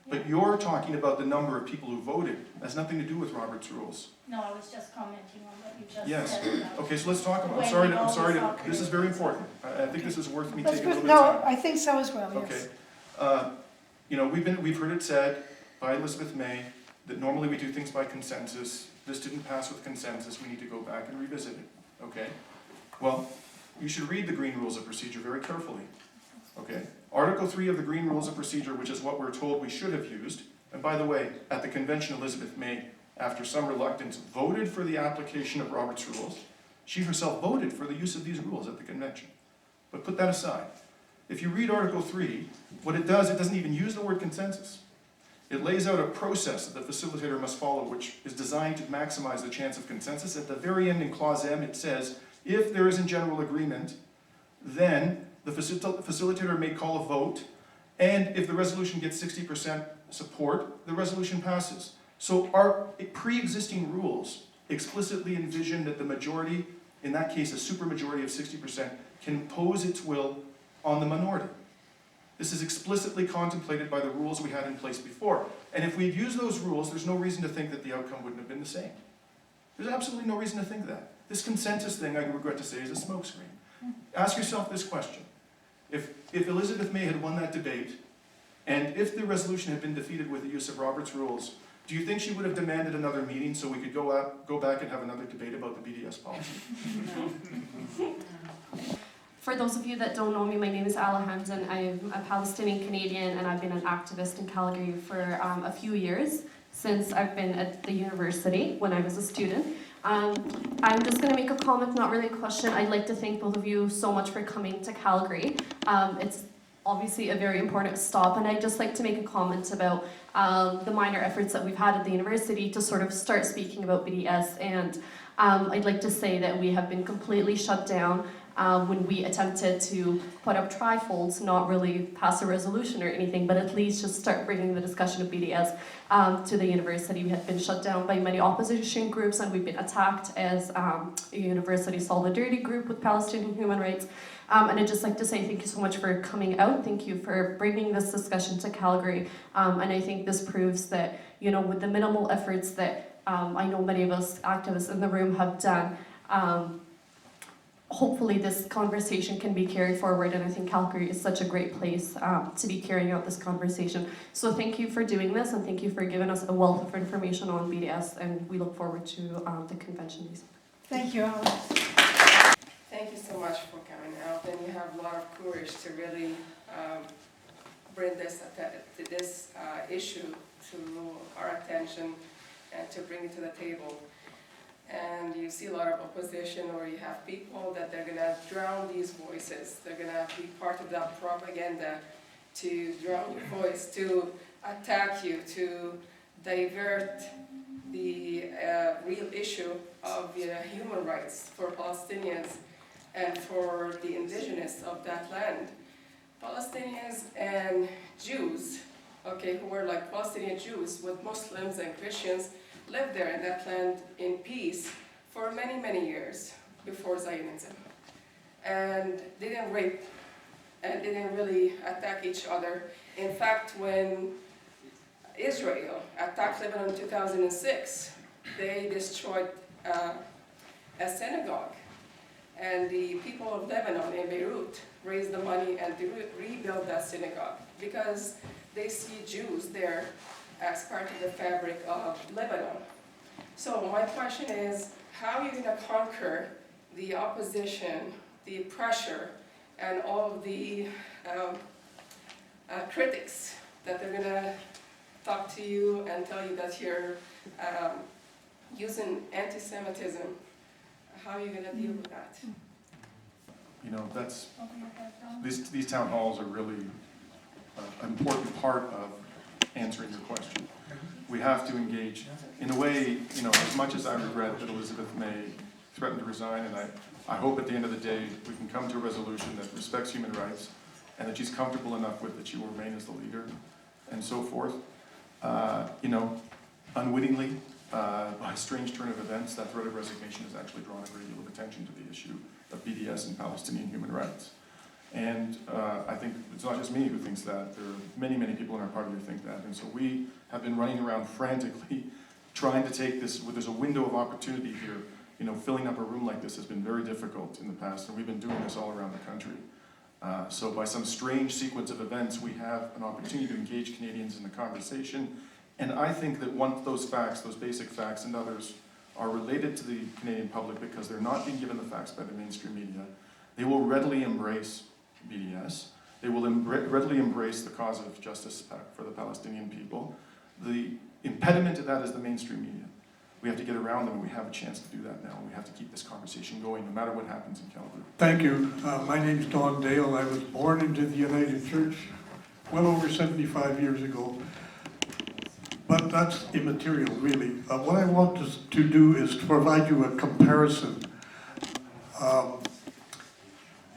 But you're talking about the number of people who voted. It has nothing to do with Robert's rules. No, I was just commenting on what you just Yes. said about. Okay, so let's talk about, When I'm sorry we to, always this is very important. I think this is worth me taking a little bit No, of time. I think so as well, yes. Okay. You know, we've heard it said by Elizabeth May that normally we do things by consensus. This didn't pass with consensus. We need to go back and revisit it. Okay? Well, you should read the Green Rules of Procedure very carefully. Okay? Article 3 of the Green Rules of Procedure, which is what we're told we should have used, and by the way, at the convention, Elizabeth May, after some reluctance, voted for the application of Robert's rules. She herself voted for the use of these rules at the convention. But put that aside. If you read Article 3, what it does, it doesn't even use the word consensus. It lays out a process that the facilitator must follow, which is designed to maximize the chance of consensus. At the very end in Clause M, it says, if there isn't general agreement, then the facilitator may call a vote, and if the resolution gets 60% support, the resolution passes. So our pre-existing rules explicitly envision that the majority, in that case a supermajority of 60%, can impose its will on the minority. This is explicitly contemplated by the rules we had in place before. And if we'd used those rules, there's no reason to think that the outcome wouldn't have been the same. There's absolutely no reason to think that. This consensus thing, I regret to say, is a smokescreen. Ask yourself this question. If Elizabeth May had won that debate, and if the resolution had been defeated with the use of Robert's rules, do you think she would have demanded another meeting so we could go back and have another debate about the BDS policy? For those of you that don't know me, my name is Ala Hamdan. I'm a Palestinian Canadian, and I've been an activist in Calgary for a few years, since I've been at the university when I was a student. I'm just going to make a comment, not really a question. I'd like to thank both of you so much for coming to Calgary. It's obviously a very important stop, and I'd just like to make a comment about the minor efforts that we've had at the university to sort of start speaking about BDS, and I'd like to say that we have been completely shut down when we attempted to put up trifolds, not really pass a resolution or anything, but at least just start bringing the discussion of BDS to the university. We had been shut down by many opposition groups, and we've been attacked as a university solidarity group with Palestinian human rights. And I'd just like to say thank you so much for coming out. Thank you for bringing this discussion to Calgary. And I think this proves that, you know, with the minimal efforts that I know many of us activists in the room have done, hopefully this conversation can be carried forward, and I think Calgary is such a great place to be carrying out this conversation. So thank you for doing this, and thank you for giving us a wealth of information on BDS, and we look forward to the convention. Thank you, Alan. Thank you so much for coming out, and you have a lot of courage to really bring this issue to our attention and to bring it to the table. And you see a lot of opposition, or you have people that they're going to drown these voices. They're going to be part of that propaganda to drown your voice, to attack you, to divert the real issue of human rights for Palestinians and for the indigenous of that land. Palestinians and Jews, okay, who were like Palestinian Jews with Muslims and Christians, lived there in that land in peace for many, many years before Zionism. And they didn't rape and didn't really attack each other. In fact, when Israel attacked Lebanon in 2006, they destroyed a synagogue. And the people of Lebanon in Beirut raised the money and rebuilt that synagogue because they see Jews there as part of the fabric of Lebanon. So my question is, how are you going to conquer the opposition, the pressure, and all of the critics that they're going to talk to you and tell you that you're using anti-Semitism? How are you going to deal with that? You know, these town halls are really an important part of answering your question. We have to engage. In a way, you know, as much as I regret that Elizabeth May threatened to resign, and I hope at the end of the day we can come to a resolution that respects human rights and that she's comfortable enough with that she will remain as the leader and so forth. You know, unwittingly, by a strange turn of events, that threat of resignation has actually drawn a great deal of attention to the issue of BDS and Palestinian human rights. And I think it's not just me who thinks that. There are many, many people in our party who think that. And so we have been running around frantically trying to take this, there's a window of opportunity here. You know, filling up a room like this has been very difficult in the past, and we've been doing this all around the country. So by some strange sequence of events, we have an opportunity to engage Canadians in the conversation. And I think that once those facts, those basic facts and others, are related to the Canadian public because they're not being given the facts by the mainstream media, they will readily embrace BDS. They will readily embrace the cause of justice for the Palestinian people. The impediment to that is the mainstream media. We have to get around them, and we have a chance to do that now. We have to keep this conversation going, no matter what happens in Calgary. Thank you. My name's Don Dale. I was born into the United Church well over 75 years ago. But that's immaterial, really. What I want to do is to provide you a comparison.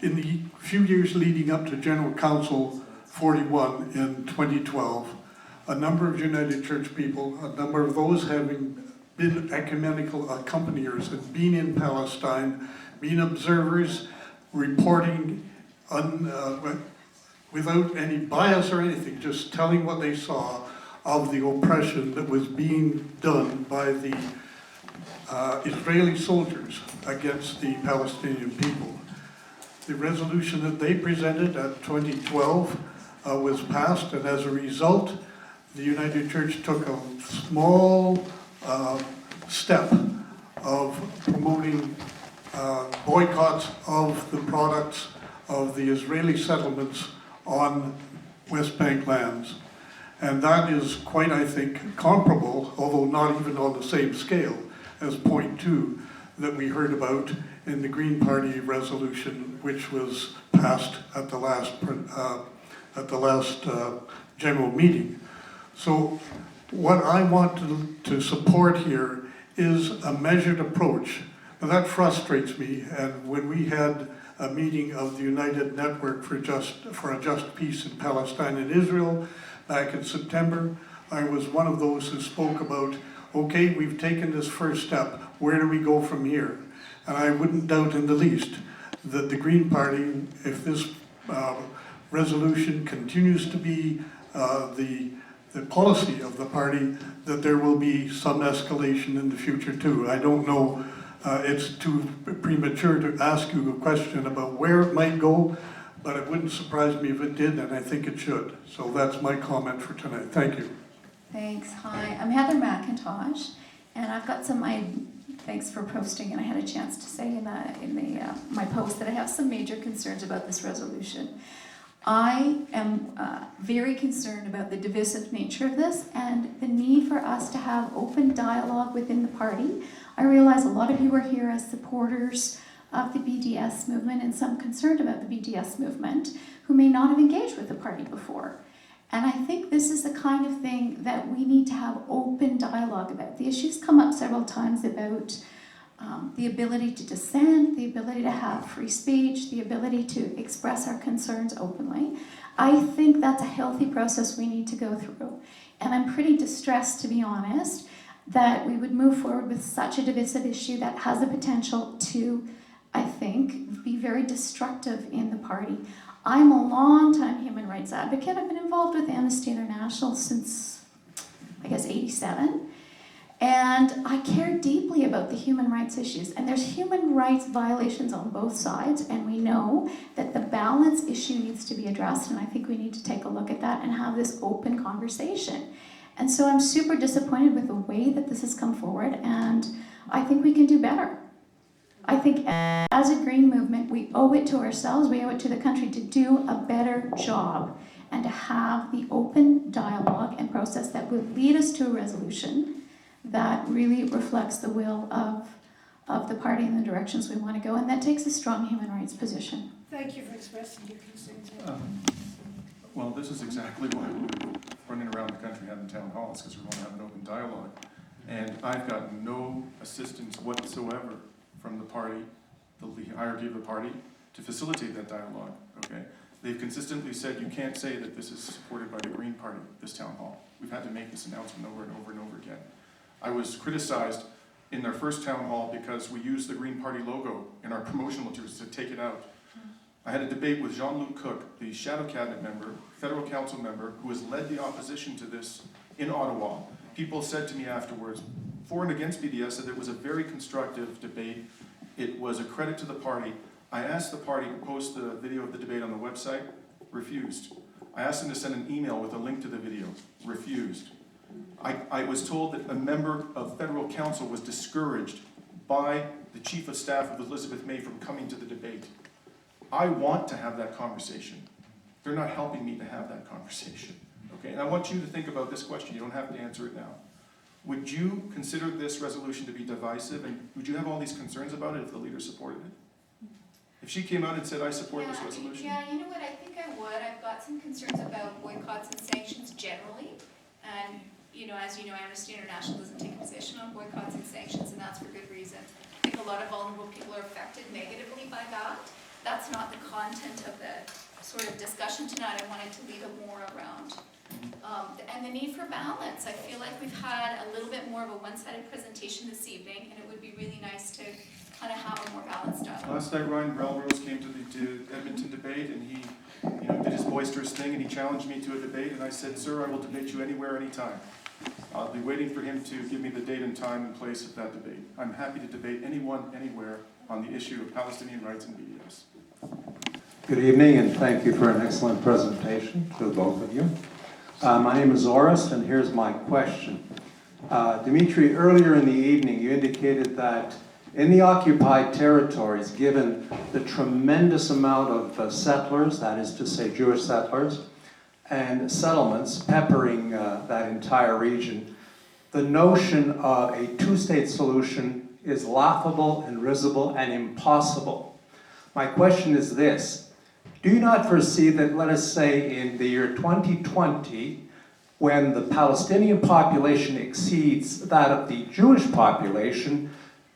In the few years leading up to General Council 41 in 2012, a number of United Church people, a number of those having been ecumenical accompaniers and been in Palestine, been observers, reporting without any bias or anything, just telling what they saw of the oppression that was being done by the Israeli soldiers against the Palestinian people. The resolution that they presented at 2012 was passed, and as a result, the United Church took a small step of promoting boycotts of the products of the Israeli settlements on West Bank lands. And that is quite, I think, comparable, although not even on the same scale, as point 2 that we heard about in the Green Party resolution, which was passed at the last general meeting. So what I want to support here is a measured approach. Now that frustrates me, and when we had a meeting of the United Network for a Just Peace in Palestine and Israel back in September, I was one of those who spoke about, okay, we've taken this first step, where do we go from here? And I wouldn't doubt in the least that the Green Party, if this resolution continues to be the policy of the party, that there will be some escalation in the future too. I don't know, it's too premature to ask you a question about where it might go, but it wouldn't surprise me if it did, and I think it should. So that's my comment for tonight. Thank you. Thanks. Hi, I'm Heather McIntosh, and I've got some thanks for posting, and I had a chance to say in my post that I have some major concerns about this resolution. I am very concerned about the divisive nature of this and the need for us to have open dialogue within the party. I realize a lot of you are here as supporters of the BDS movement and some concerned about the BDS movement who may not have engaged with the party before. And I think this is the kind of thing that we need to have open dialogue about. The issues come up several times about the ability to dissent, the ability to have free speech, the ability to express our concerns openly. I think that's a healthy process we need to go through. And I'm pretty distressed, to be honest, that we would move forward with such a divisive issue that has the potential to, I think, be very destructive in the party. I'm a long-time human rights advocate. I've been involved with Amnesty International since, I guess, '87. And I care deeply about the human rights issues. And there's human rights violations on both sides, and we know that the balance issue needs to be addressed, and I think we need to take a look at that and have this open conversation. And so I'm super disappointed with the way that this has come forward, and I think we can do better. I think as a Green movement, we owe it to ourselves, we owe it to the country to do a better job and to have the open dialogue and process that will lead us to a resolution that really reflects the will of the party and the directions we want to go, and that takes a strong human rights position. Thank you for expressing your concerns. Well, this is exactly why we're running around the country having town halls, because we want to have an open dialogue. And I've gotten no assistance whatsoever from the party, the hierarchy of the party, to facilitate that dialogue, okay? They've consistently said you can't say that this is supported by the Green Party, this town hall. We've had to make this announcement over and over and over again. I was criticized in their first town hall because we used the Green Party logo in our promotional materials to take it out. I had a debate with Jean-Luc Cook, the shadow cabinet member, federal council member, who has led the opposition to this in Ottawa. People said to me afterwards, for and against BDS, that it was a very constructive debate. It was a credit to the party. I asked the party to post the video of the debate on the website, refused. I asked them to send an email with a link to the video, refused. I was told that a member of federal council was discouraged by the chief of staff of Elizabeth May from coming to the debate. I want to have that conversation. They're not helping me to have that conversation, okay? And I want you to think about this question. You don't have to answer it now. Would you consider this resolution to be divisive, and would you have all these concerns about it if the leader supported it? If she came out and said, I support this resolution? Yeah, you know what, I think I would. I've got some concerns about boycotts and sanctions generally. And, you know, as you know, Amnesty International doesn't take a position on boycotts and sanctions, and that's for good reason. I think a lot of vulnerable people are affected negatively by that. That's not the content of the sort of discussion tonight. I wanted to leave it more around. And the need for balance. I feel like we've had a little bit more of a one-sided presentation this evening, and it would be really nice to kind of have a more balanced dialogue. Last night, Ryan Belrose came to the Edmonton debate, and he did his boisterous thing, and he challenged me to a debate, and I said, sir, I will debate you anywhere, anytime. I'll be waiting for him to give me the date and time and place of that debate. I'm happy to debate anyone, anywhere, on the issue of Palestinian rights and BDS. Good evening, and thank you for an excellent presentation to both of you. My name is Orest, and here's my question. Dimitri, earlier in the evening, you indicated that in the occupied territories, given the tremendous amount of settlers, that is to say Jewish settlers, and settlements peppering that entire region, the notion of a two-state solution is laughable and risible and impossible. My question is this. Do you not foresee that, let us say, in the year 2020, when the Palestinian population exceeds that of the Jewish population,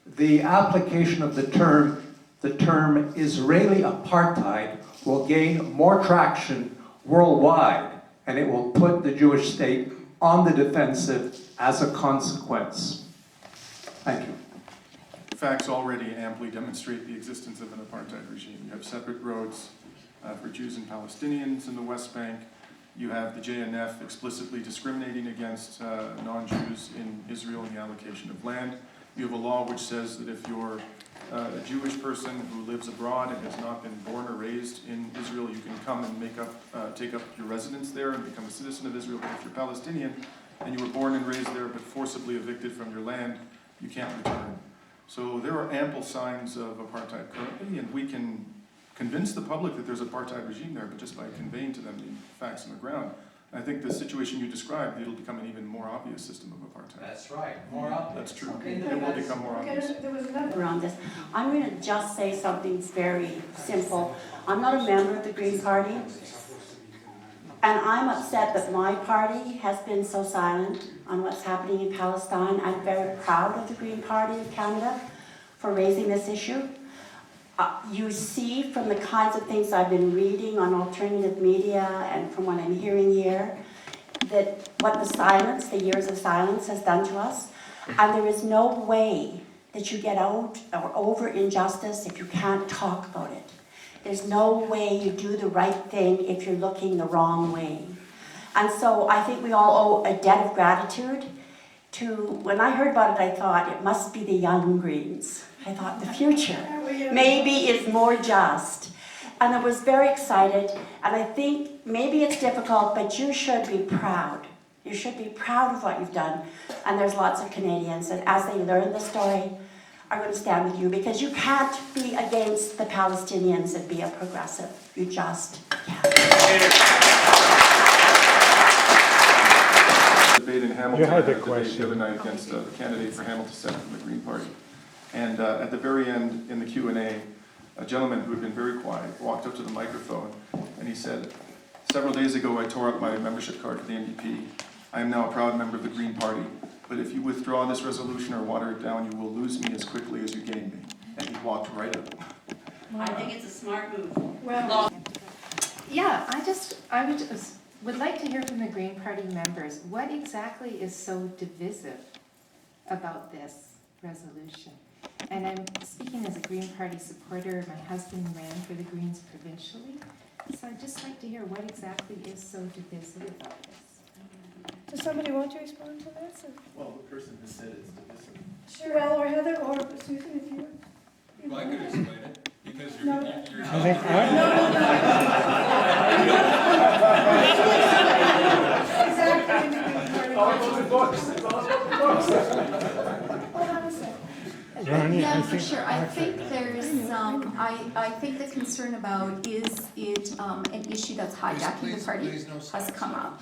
the application of the term Israeli apartheid will gain more traction worldwide, and it will put the Jewish state on the defensive as a consequence? Thank you. Facts already amply demonstrate the existence of an apartheid regime. You have separate roads for Jews and Palestinians in the West Bank. You have the JNF explicitly discriminating against non-Jews in Israel in the allocation of land. You have a law which says that if you're a Jewish person who lives abroad and has not been born or raised in Israel, you can come and take up your residence there and become a citizen of Israel. But if you're Palestinian and you were born and raised there but forcibly evicted from your land, you can't return. So there are ample signs of apartheid currently, and we can convince the public that there's an apartheid regime there, but just by conveying to them the facts on the ground. I think the situation you described, it'll become an even more obvious system of apartheid. That's right, more obvious. That's true. It will become more obvious. There was another around this. I'm going to just say something very simple. I'm not a member of the Green Party, and I'm upset that my party has been so silent on what's happening in Palestine. I'm very proud of the Green Party of Canada for raising this issue. You see from the kinds of things I've been reading on alternative media and from what I'm hearing here, that what the silence, the years of silence has done to us. And there is no way that you get out or over injustice if you can't talk about it. There's no way you do the right thing if you're looking the wrong way. And so I think we all owe a debt of gratitude to, when I heard about it, I thought it must be the young Greens. I thought the future maybe is more just. And I was very excited, and I think maybe it's difficult, but you should be proud. You should be proud of what you've done. And there's lots of Canadians that as they learn the story are going to stand with you, because you can't be against the Palestinians and be a progressive. You just can't. Debate in Hamilton, I had a debate the other night against the candidate for Hamilton Centre from the Green Party. And at the very end, in the Q&A, a gentleman who had been very quiet walked up to the microphone and he said, "Several days ago I tore up my membership card for the NDP. I am now a proud member of the Green Party, but if you withdraw this resolution or water it down, you will lose me as quickly as you gained me." And he walked right up. I think it's a smart move. Well, yeah, I would like to hear from the Green Party members, what exactly is so divisive about this resolution? And I'm speaking as a Green Party supporter. My husband ran for the Greens provincially, so I'd just like to hear what exactly is so divisive about this. does somebody want to respond to this? Well, the person who said it's divisive. Sure. Well, or Heather, or Susan, if you. Well, I could explain it, because you're... No. you're Exactly. all about the books. It's all about the books. Yeah, for sure. I think there's, I think the concern about is it an issue that's hijacking the party has come up.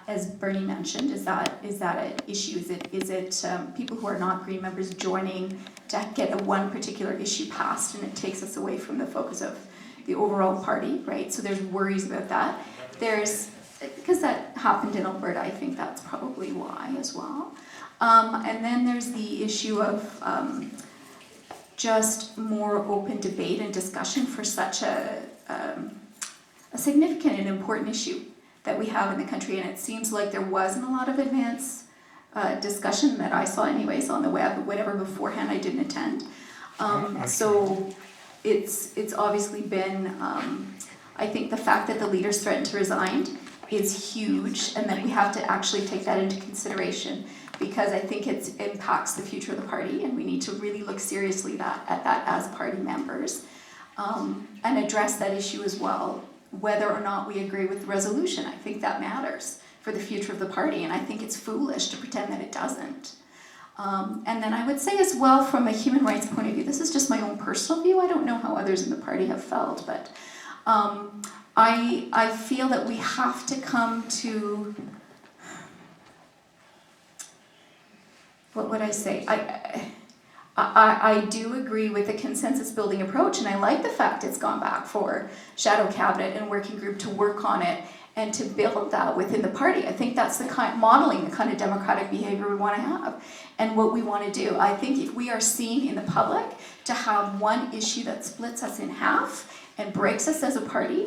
As Bernie mentioned, is that an issue? Is it people who are not Green members joining to get one particular issue passed, and it takes us away from the focus of the overall party, right? So there's worries about that. Because that happened in Alberta, I think that's probably why as well. And then there's the issue of just more open debate and discussion for such a significant and important issue that we have in the country. And it seems like there wasn't a lot of advance discussion that I saw anyways on the web, whatever beforehand I didn't attend. So it's obviously been, I think the fact that the leaders threatened to resign is huge, and that we have to actually take that into consideration, because I think it impacts the future of the party, and we need to really look seriously at that as party members, and address that issue as well, whether or not we agree with the resolution. I think that matters for the future of the party, and I think it's foolish to pretend that it doesn't. And then I would say as well, from a human rights point of view, this is just my own personal view, I don't know how others in the party have felt, but I feel that we have to come to, what would I say? I do agree with the consensus building approach, and I like the fact it's gone back for shadow cabinet and working group to work on it and to build that within the party. I think that's the modeling the kind of democratic behavior we want to have and what we want to do. I think if we are seen in the public to have one issue that splits us in half and breaks us as a party,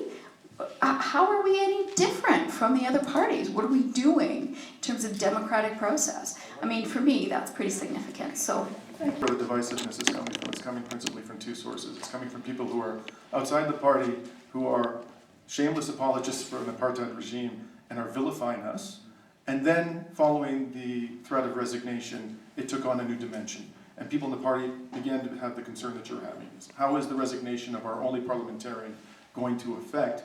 how are we any different from the other parties? What are we doing in terms of democratic process? I mean, for me, that's pretty significant. So, where the divisiveness is coming from, it's coming principally from two sources. It's coming from people who are outside the party, who are shameless apologists for an apartheid regime and are vilifying us. And then, following the threat of resignation, it took on a new dimension. And people in the party began to have the concern that you're having. How is the resignation of our only parliamentarian going to affect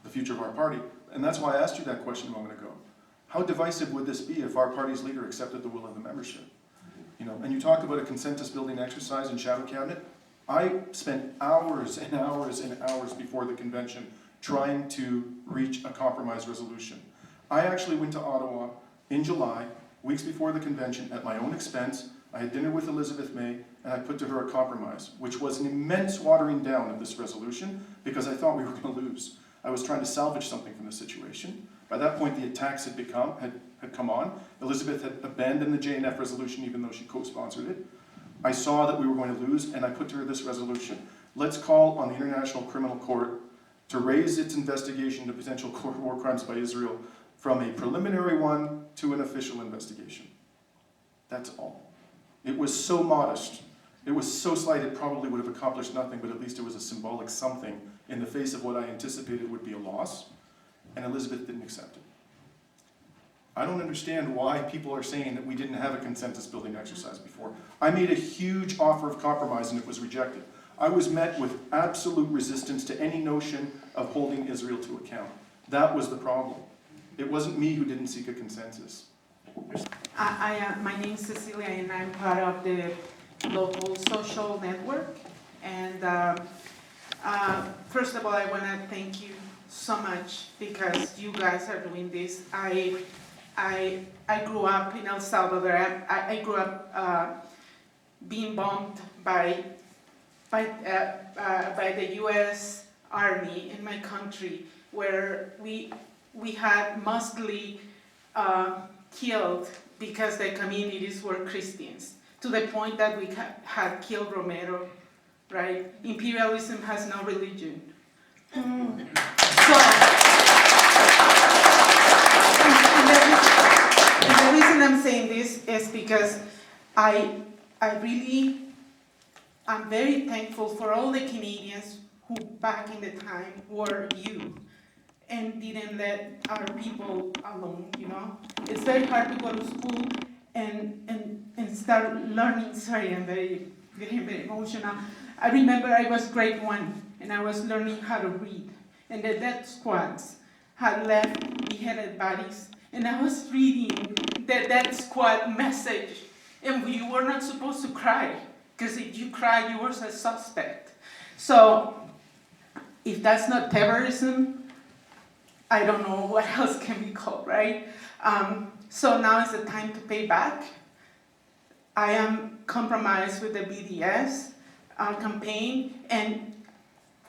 the future of our party? And that's why I asked you that question a moment ago. How divisive would this be if our party's leader accepted the will of the membership? You know, and you talk about a consensus building exercise in shadow cabinet. I spent hours and hours and hours before the convention trying to reach a compromise resolution. I actually went to Ottawa in July, weeks before the convention, at my own expense. I had dinner with Elizabeth May, and I put to her a compromise, which was an immense watering down of this resolution, because I thought we were going to lose. I was trying to salvage something from the situation. By that point, the attacks had come on. Elizabeth had abandoned the JNF resolution, even though she co-sponsored it. I saw that we were going to lose, and I put to her this resolution. Let's call on the International Criminal Court to raise its investigation into potential war crimes by Israel from a preliminary one to an official investigation. That's all. It was so modest. It was so slight it probably would have accomplished nothing, but at least it was a symbolic something in the face of what I anticipated would be a loss, and Elizabeth didn't accept it. I don't understand why people are saying that we didn't have a consensus building exercise before. I made a huge offer of compromise and it was rejected. I was met with absolute resistance to any notion of holding Israel to account. That was the problem. It wasn't me who didn't seek a consensus. My name is Cecilia and I'm part of the local social network. And first of all, I want to thank you so much because you guys are doing this. I grew up in El Salvador. I grew up being bombed by the U.S. Army in my country, where we had mostly killed because the communities were Christians, to the point that we had killed Romero, right? Imperialism has no religion. And the reason I'm saying this is because I'm very thankful for all the Canadians who back in the time were you and didn't let our people alone, you know? It's very hard to go to school and start learning. Sorry, I'm getting very emotional. I remember I was grade 1 and I was learning how to read, and the death squads had left beheaded bodies, and I was reading the death squad message, and you were not supposed to cry, because if you cried, you were a suspect. So if that's not terrorism, I don't know what else can be called, right? So now is the time to pay back. I am compromised with the BDS campaign, and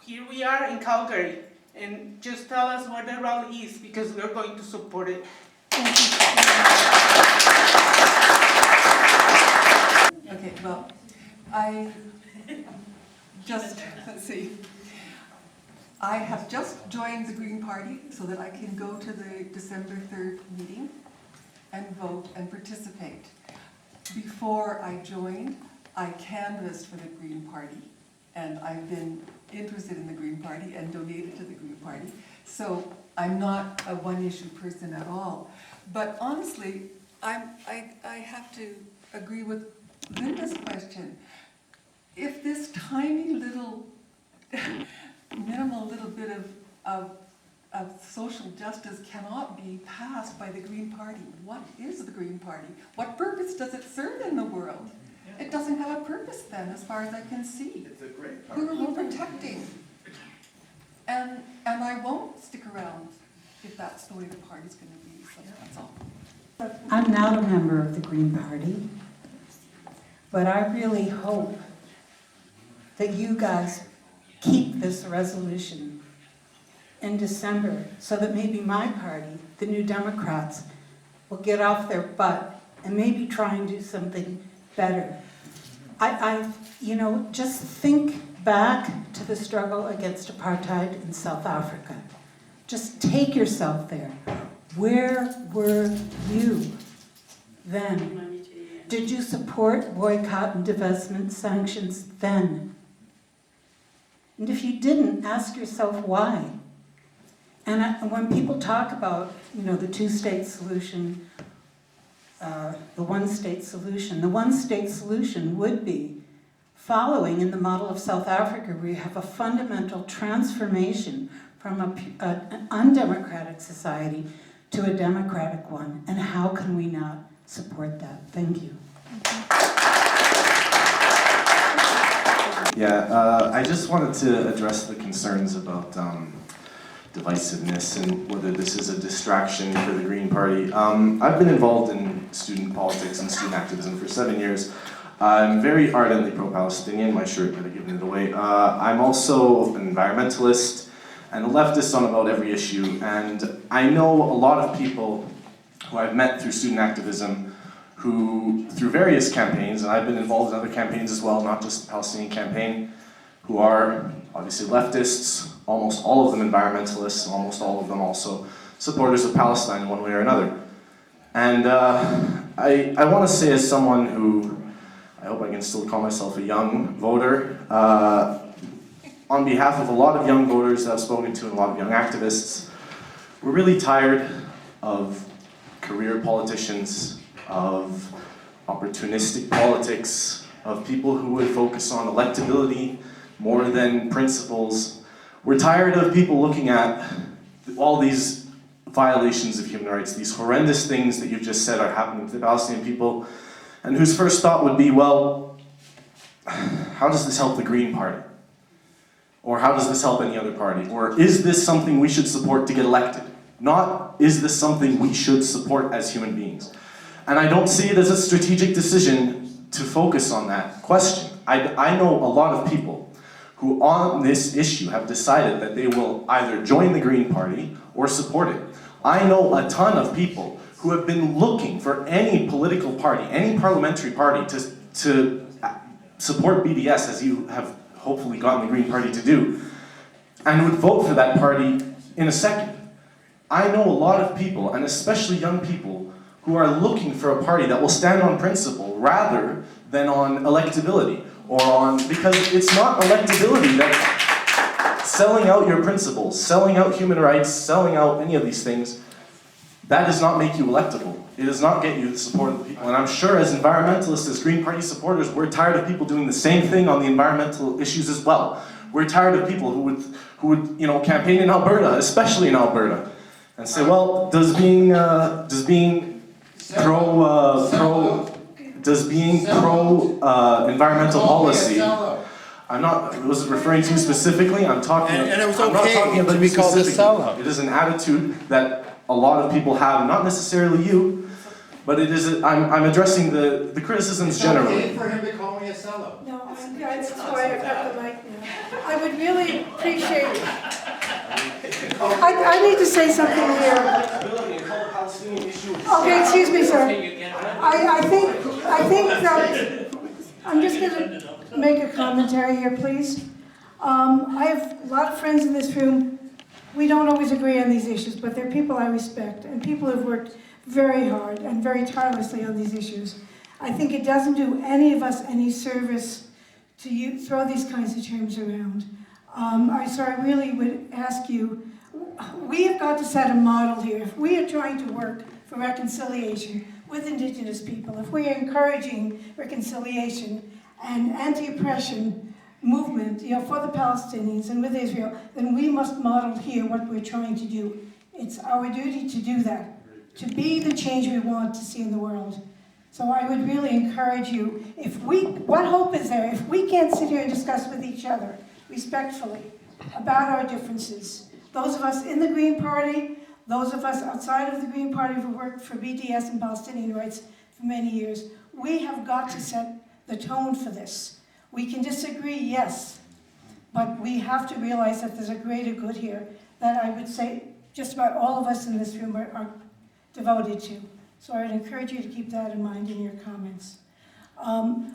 here we are in Calgary. And just tell us where the rally is, because we're going to support it. Okay, well, I just, let's see. I have just joined the Green Party so that I can go to the December 3rd meeting and vote and participate. Before I joined, I canvassed for the Green Party, and I've been interested in the Green Party and donated to the Green Party. So I'm not a one-issue person at all. But honestly, I have to agree with Linda's question. If this tiny little, minimal little bit of social justice cannot be passed by the Green Party, what is the Green Party? What purpose does it serve in the world? It doesn't have a purpose then, as far as I can see. It's a great party. Who are we protecting? And I won't stick around if that's the way the party's going to be, so that's all. I'm not a member of the Green Party, but I really hope that you guys keep this resolution in December so that maybe my party, the New Democrats, will get off their butt and maybe try and do something better. You know, just think back to the struggle against apartheid in South Africa. Just take yourself there. Where were you then? Did you support boycott and divestment sanctions then? And if you didn't, ask yourself why. And when people talk about, you know, the two-state solution, the one-state solution would be following in the model of South Africa, where you have a fundamental transformation from an undemocratic society to a democratic one. And how can we not support that? Thank you. Yeah, I just wanted to address the concerns about divisiveness and whether this is a distraction for the Green Party. I've been involved in student politics and student activism for 7 years. I'm very ardently pro-Palestinian, my shirt might have given it away. I'm also an environmentalist and a leftist on about every issue, and I know a lot of people who I've met through student activism who, through various campaigns, and I've been involved in other campaigns as well, not just the Palestinian campaign, who are obviously leftists, almost all of them environmentalists, almost all of them also supporters of Palestine in one way or another. And I want to say, as someone who, I hope I can still call myself a young voter, on behalf of a lot of young voters that I've spoken to and a lot of young activists, we're really tired of career politicians, of opportunistic politics, of people who would focus on electability more than principles. We're tired of people looking at all these violations of human rights, these horrendous things that you've just said are happening to the Palestinian people, and whose first thought would be, well, how does this help the Green Party? Or how does this help any other party? Or is this something we should support to get elected? Not, is this something we should support as human beings? And I don't see it as a strategic decision to focus on that question. I know a lot of people who on this issue have decided that they will either join the Green Party or support it. I know a ton of people who have been looking for any political party, any parliamentary party to support BDS, as you have hopefully gotten the Green Party to do, and would vote for that party in a second. I know a lot of people, and especially young people, who are looking for a party that will stand on principle rather than on electability, or on, because it's not electability that selling out your principles, selling out human rights, selling out any of these things, that does not make you electable. It does not get you the support of the people. And I'm sure as environmentalists, as Green Party supporters, we're tired of people doing the same thing on the environmental issues as well. We're tired of people who would campaign in Alberta, especially in Alberta, and say, well, does being pro environmental policy, I wasn't referring to you specifically, I'm talking, and it was I'm not okay talking about to be you called a specifically. sellout. It is an attitude that a lot of people have, not necessarily you, but it is, I'm addressing the criticisms generally. It's okay for him to call me a sellout. No, that's why I've got the mic now. I would really appreciate, I need to say something here. Okay, excuse me, sir. I think that, I'm just going to make a commentary here, please. I have a lot of friends in this room. We don't always agree on these issues, but they're people I respect, and people have worked very hard and very tirelessly on these issues. I think it doesn't do any of us any service to throw these kinds of terms around. So I really would ask you, we have got to set a model here. If we are trying to work for reconciliation with Indigenous people, if we are encouraging reconciliation and anti-oppression movement, for the Palestinians and with Israel, then we must model here what we're trying to do. It's our duty to do that, to be the change we want to see in the world. So I would really encourage you, what hope is there if we can't sit here and discuss with each other respectfully about our differences? Those of us in the Green Party, those of us outside of the Green Party who worked for BDS and Palestinian rights for many years, we have got to set the tone for this. We can disagree, yes, but we have to realize that there's a greater good here that I would say just about all of us in this room are devoted to. So I would encourage you to keep that in mind in your comments.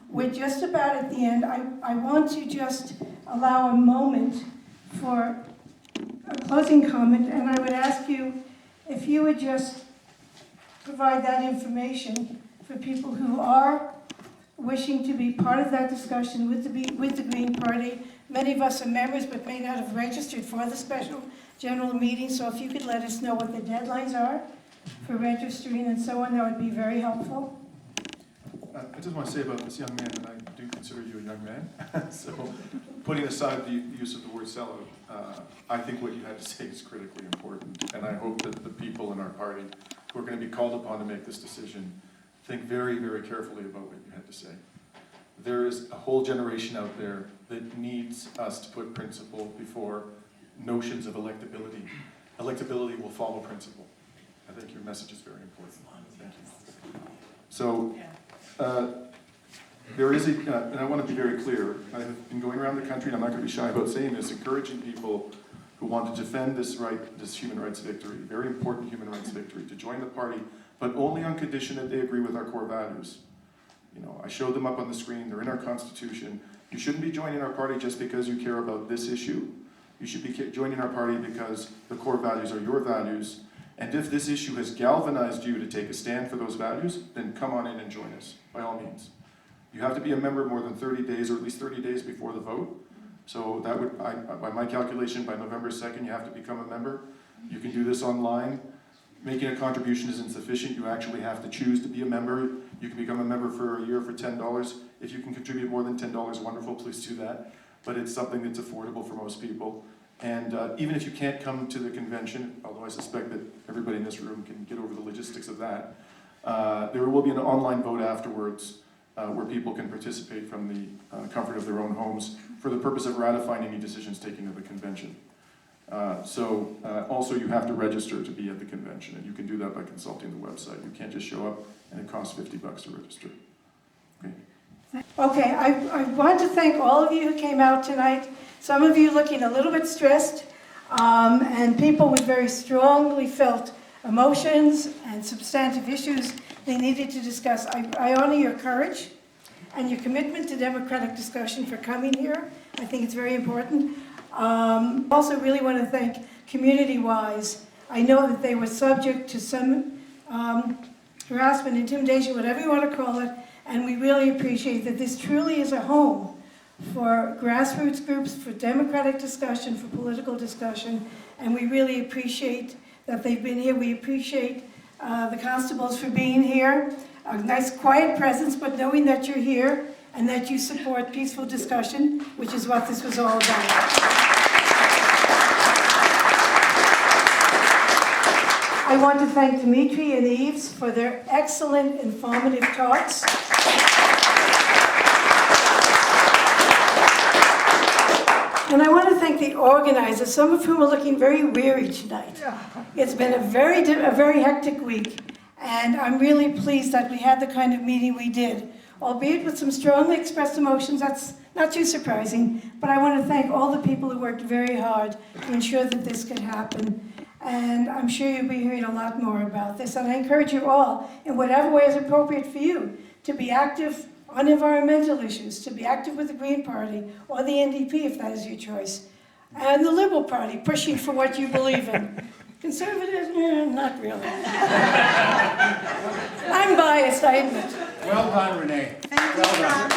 We're just about at the end. I want to just allow a moment for a closing comment, and I would ask you if you would just provide that information for people who are wishing to be part of that discussion with the Green Party. Many of us are members but may not have registered for the special general meeting, so if you could let us know what the deadlines are for registering and so on, that would be very helpful. I just want to say about this young man, and I do consider you a young man, so putting aside the use of the word sellout, I think what you had to say is critically important, and I hope that the people in our party who are going to be called upon to make this decision think very, very carefully about what you had to say. there is a whole generation out there that needs us to put principle before notions of electability. Electability will follow principle. I think your message is very important. Thank you. So, there is and I want to be very clear, I've been going around the country, and I'm not going to be shy about saying this, encouraging people who want to defend this human rights victory, very important human rights victory, to join the party, but only on condition that they agree with our core values. You know, I showed them up on the screen, they're in our Constitution. You shouldn't be joining our party just because you care about this issue. You should be joining our party because the core values are your values. And if this issue has galvanized you to take a stand for those values, then come on in and join us, by all means. You have to be a member more than 30 days, or at least 30 days before the vote. So that would, by my calculation, by November 2nd, you have to become a member. You can do this online. Making a contribution isn't sufficient. You actually have to choose to be a member. You can become a member for a year for $10. If you can contribute more than $10, wonderful, please do that. But it's something that's affordable for most people. And even if you can't come to the convention, although I suspect that everybody in this room can get over the logistics of that, there will be an online vote afterwards where people can participate from the comfort of their own homes for the purpose of ratifying any decisions taken at the convention. Also you have to register to be at the convention, and you can do that by consulting the website. You can't just show up, and it costs $50 to register. Okay, I want to thank all of you who came out tonight. Some of you looking a little bit stressed, and people with very strongly felt emotions and substantive issues they needed to discuss. I honor your courage and your commitment to democratic discussion for coming here. I think it's very important. Also really want to thank community-wise. I know that they were subject to some harassment, intimidation, whatever you want to call it, and we really appreciate that this truly is a home for grassroots groups, for democratic discussion, for political discussion, and we really appreciate that they've been here. We appreciate the constables for being here. A nice quiet presence, but knowing that you're here and that you support peaceful discussion, which is what this was all about. I want to thank Dimitri and Yves for their excellent, informative talks. And I want to thank the organizers, some of whom are looking very weary tonight. It's been a very hectic week, and I'm really pleased that we had the kind of meeting we did, albeit with some strongly expressed emotions. That's not too surprising, but I want to thank all the people who worked very hard to ensure that this could happen. And I'm sure you'll be hearing a lot more about this. And I encourage you all, in whatever way is appropriate for you, to be active on environmental issues, to be active with the Green Party or the NDP if that is your choice, and the Liberal Party, pushing for what you believe in. Conservatives? Not really. I'm biased, I admit. Well done, Renee. Thank you. Well done.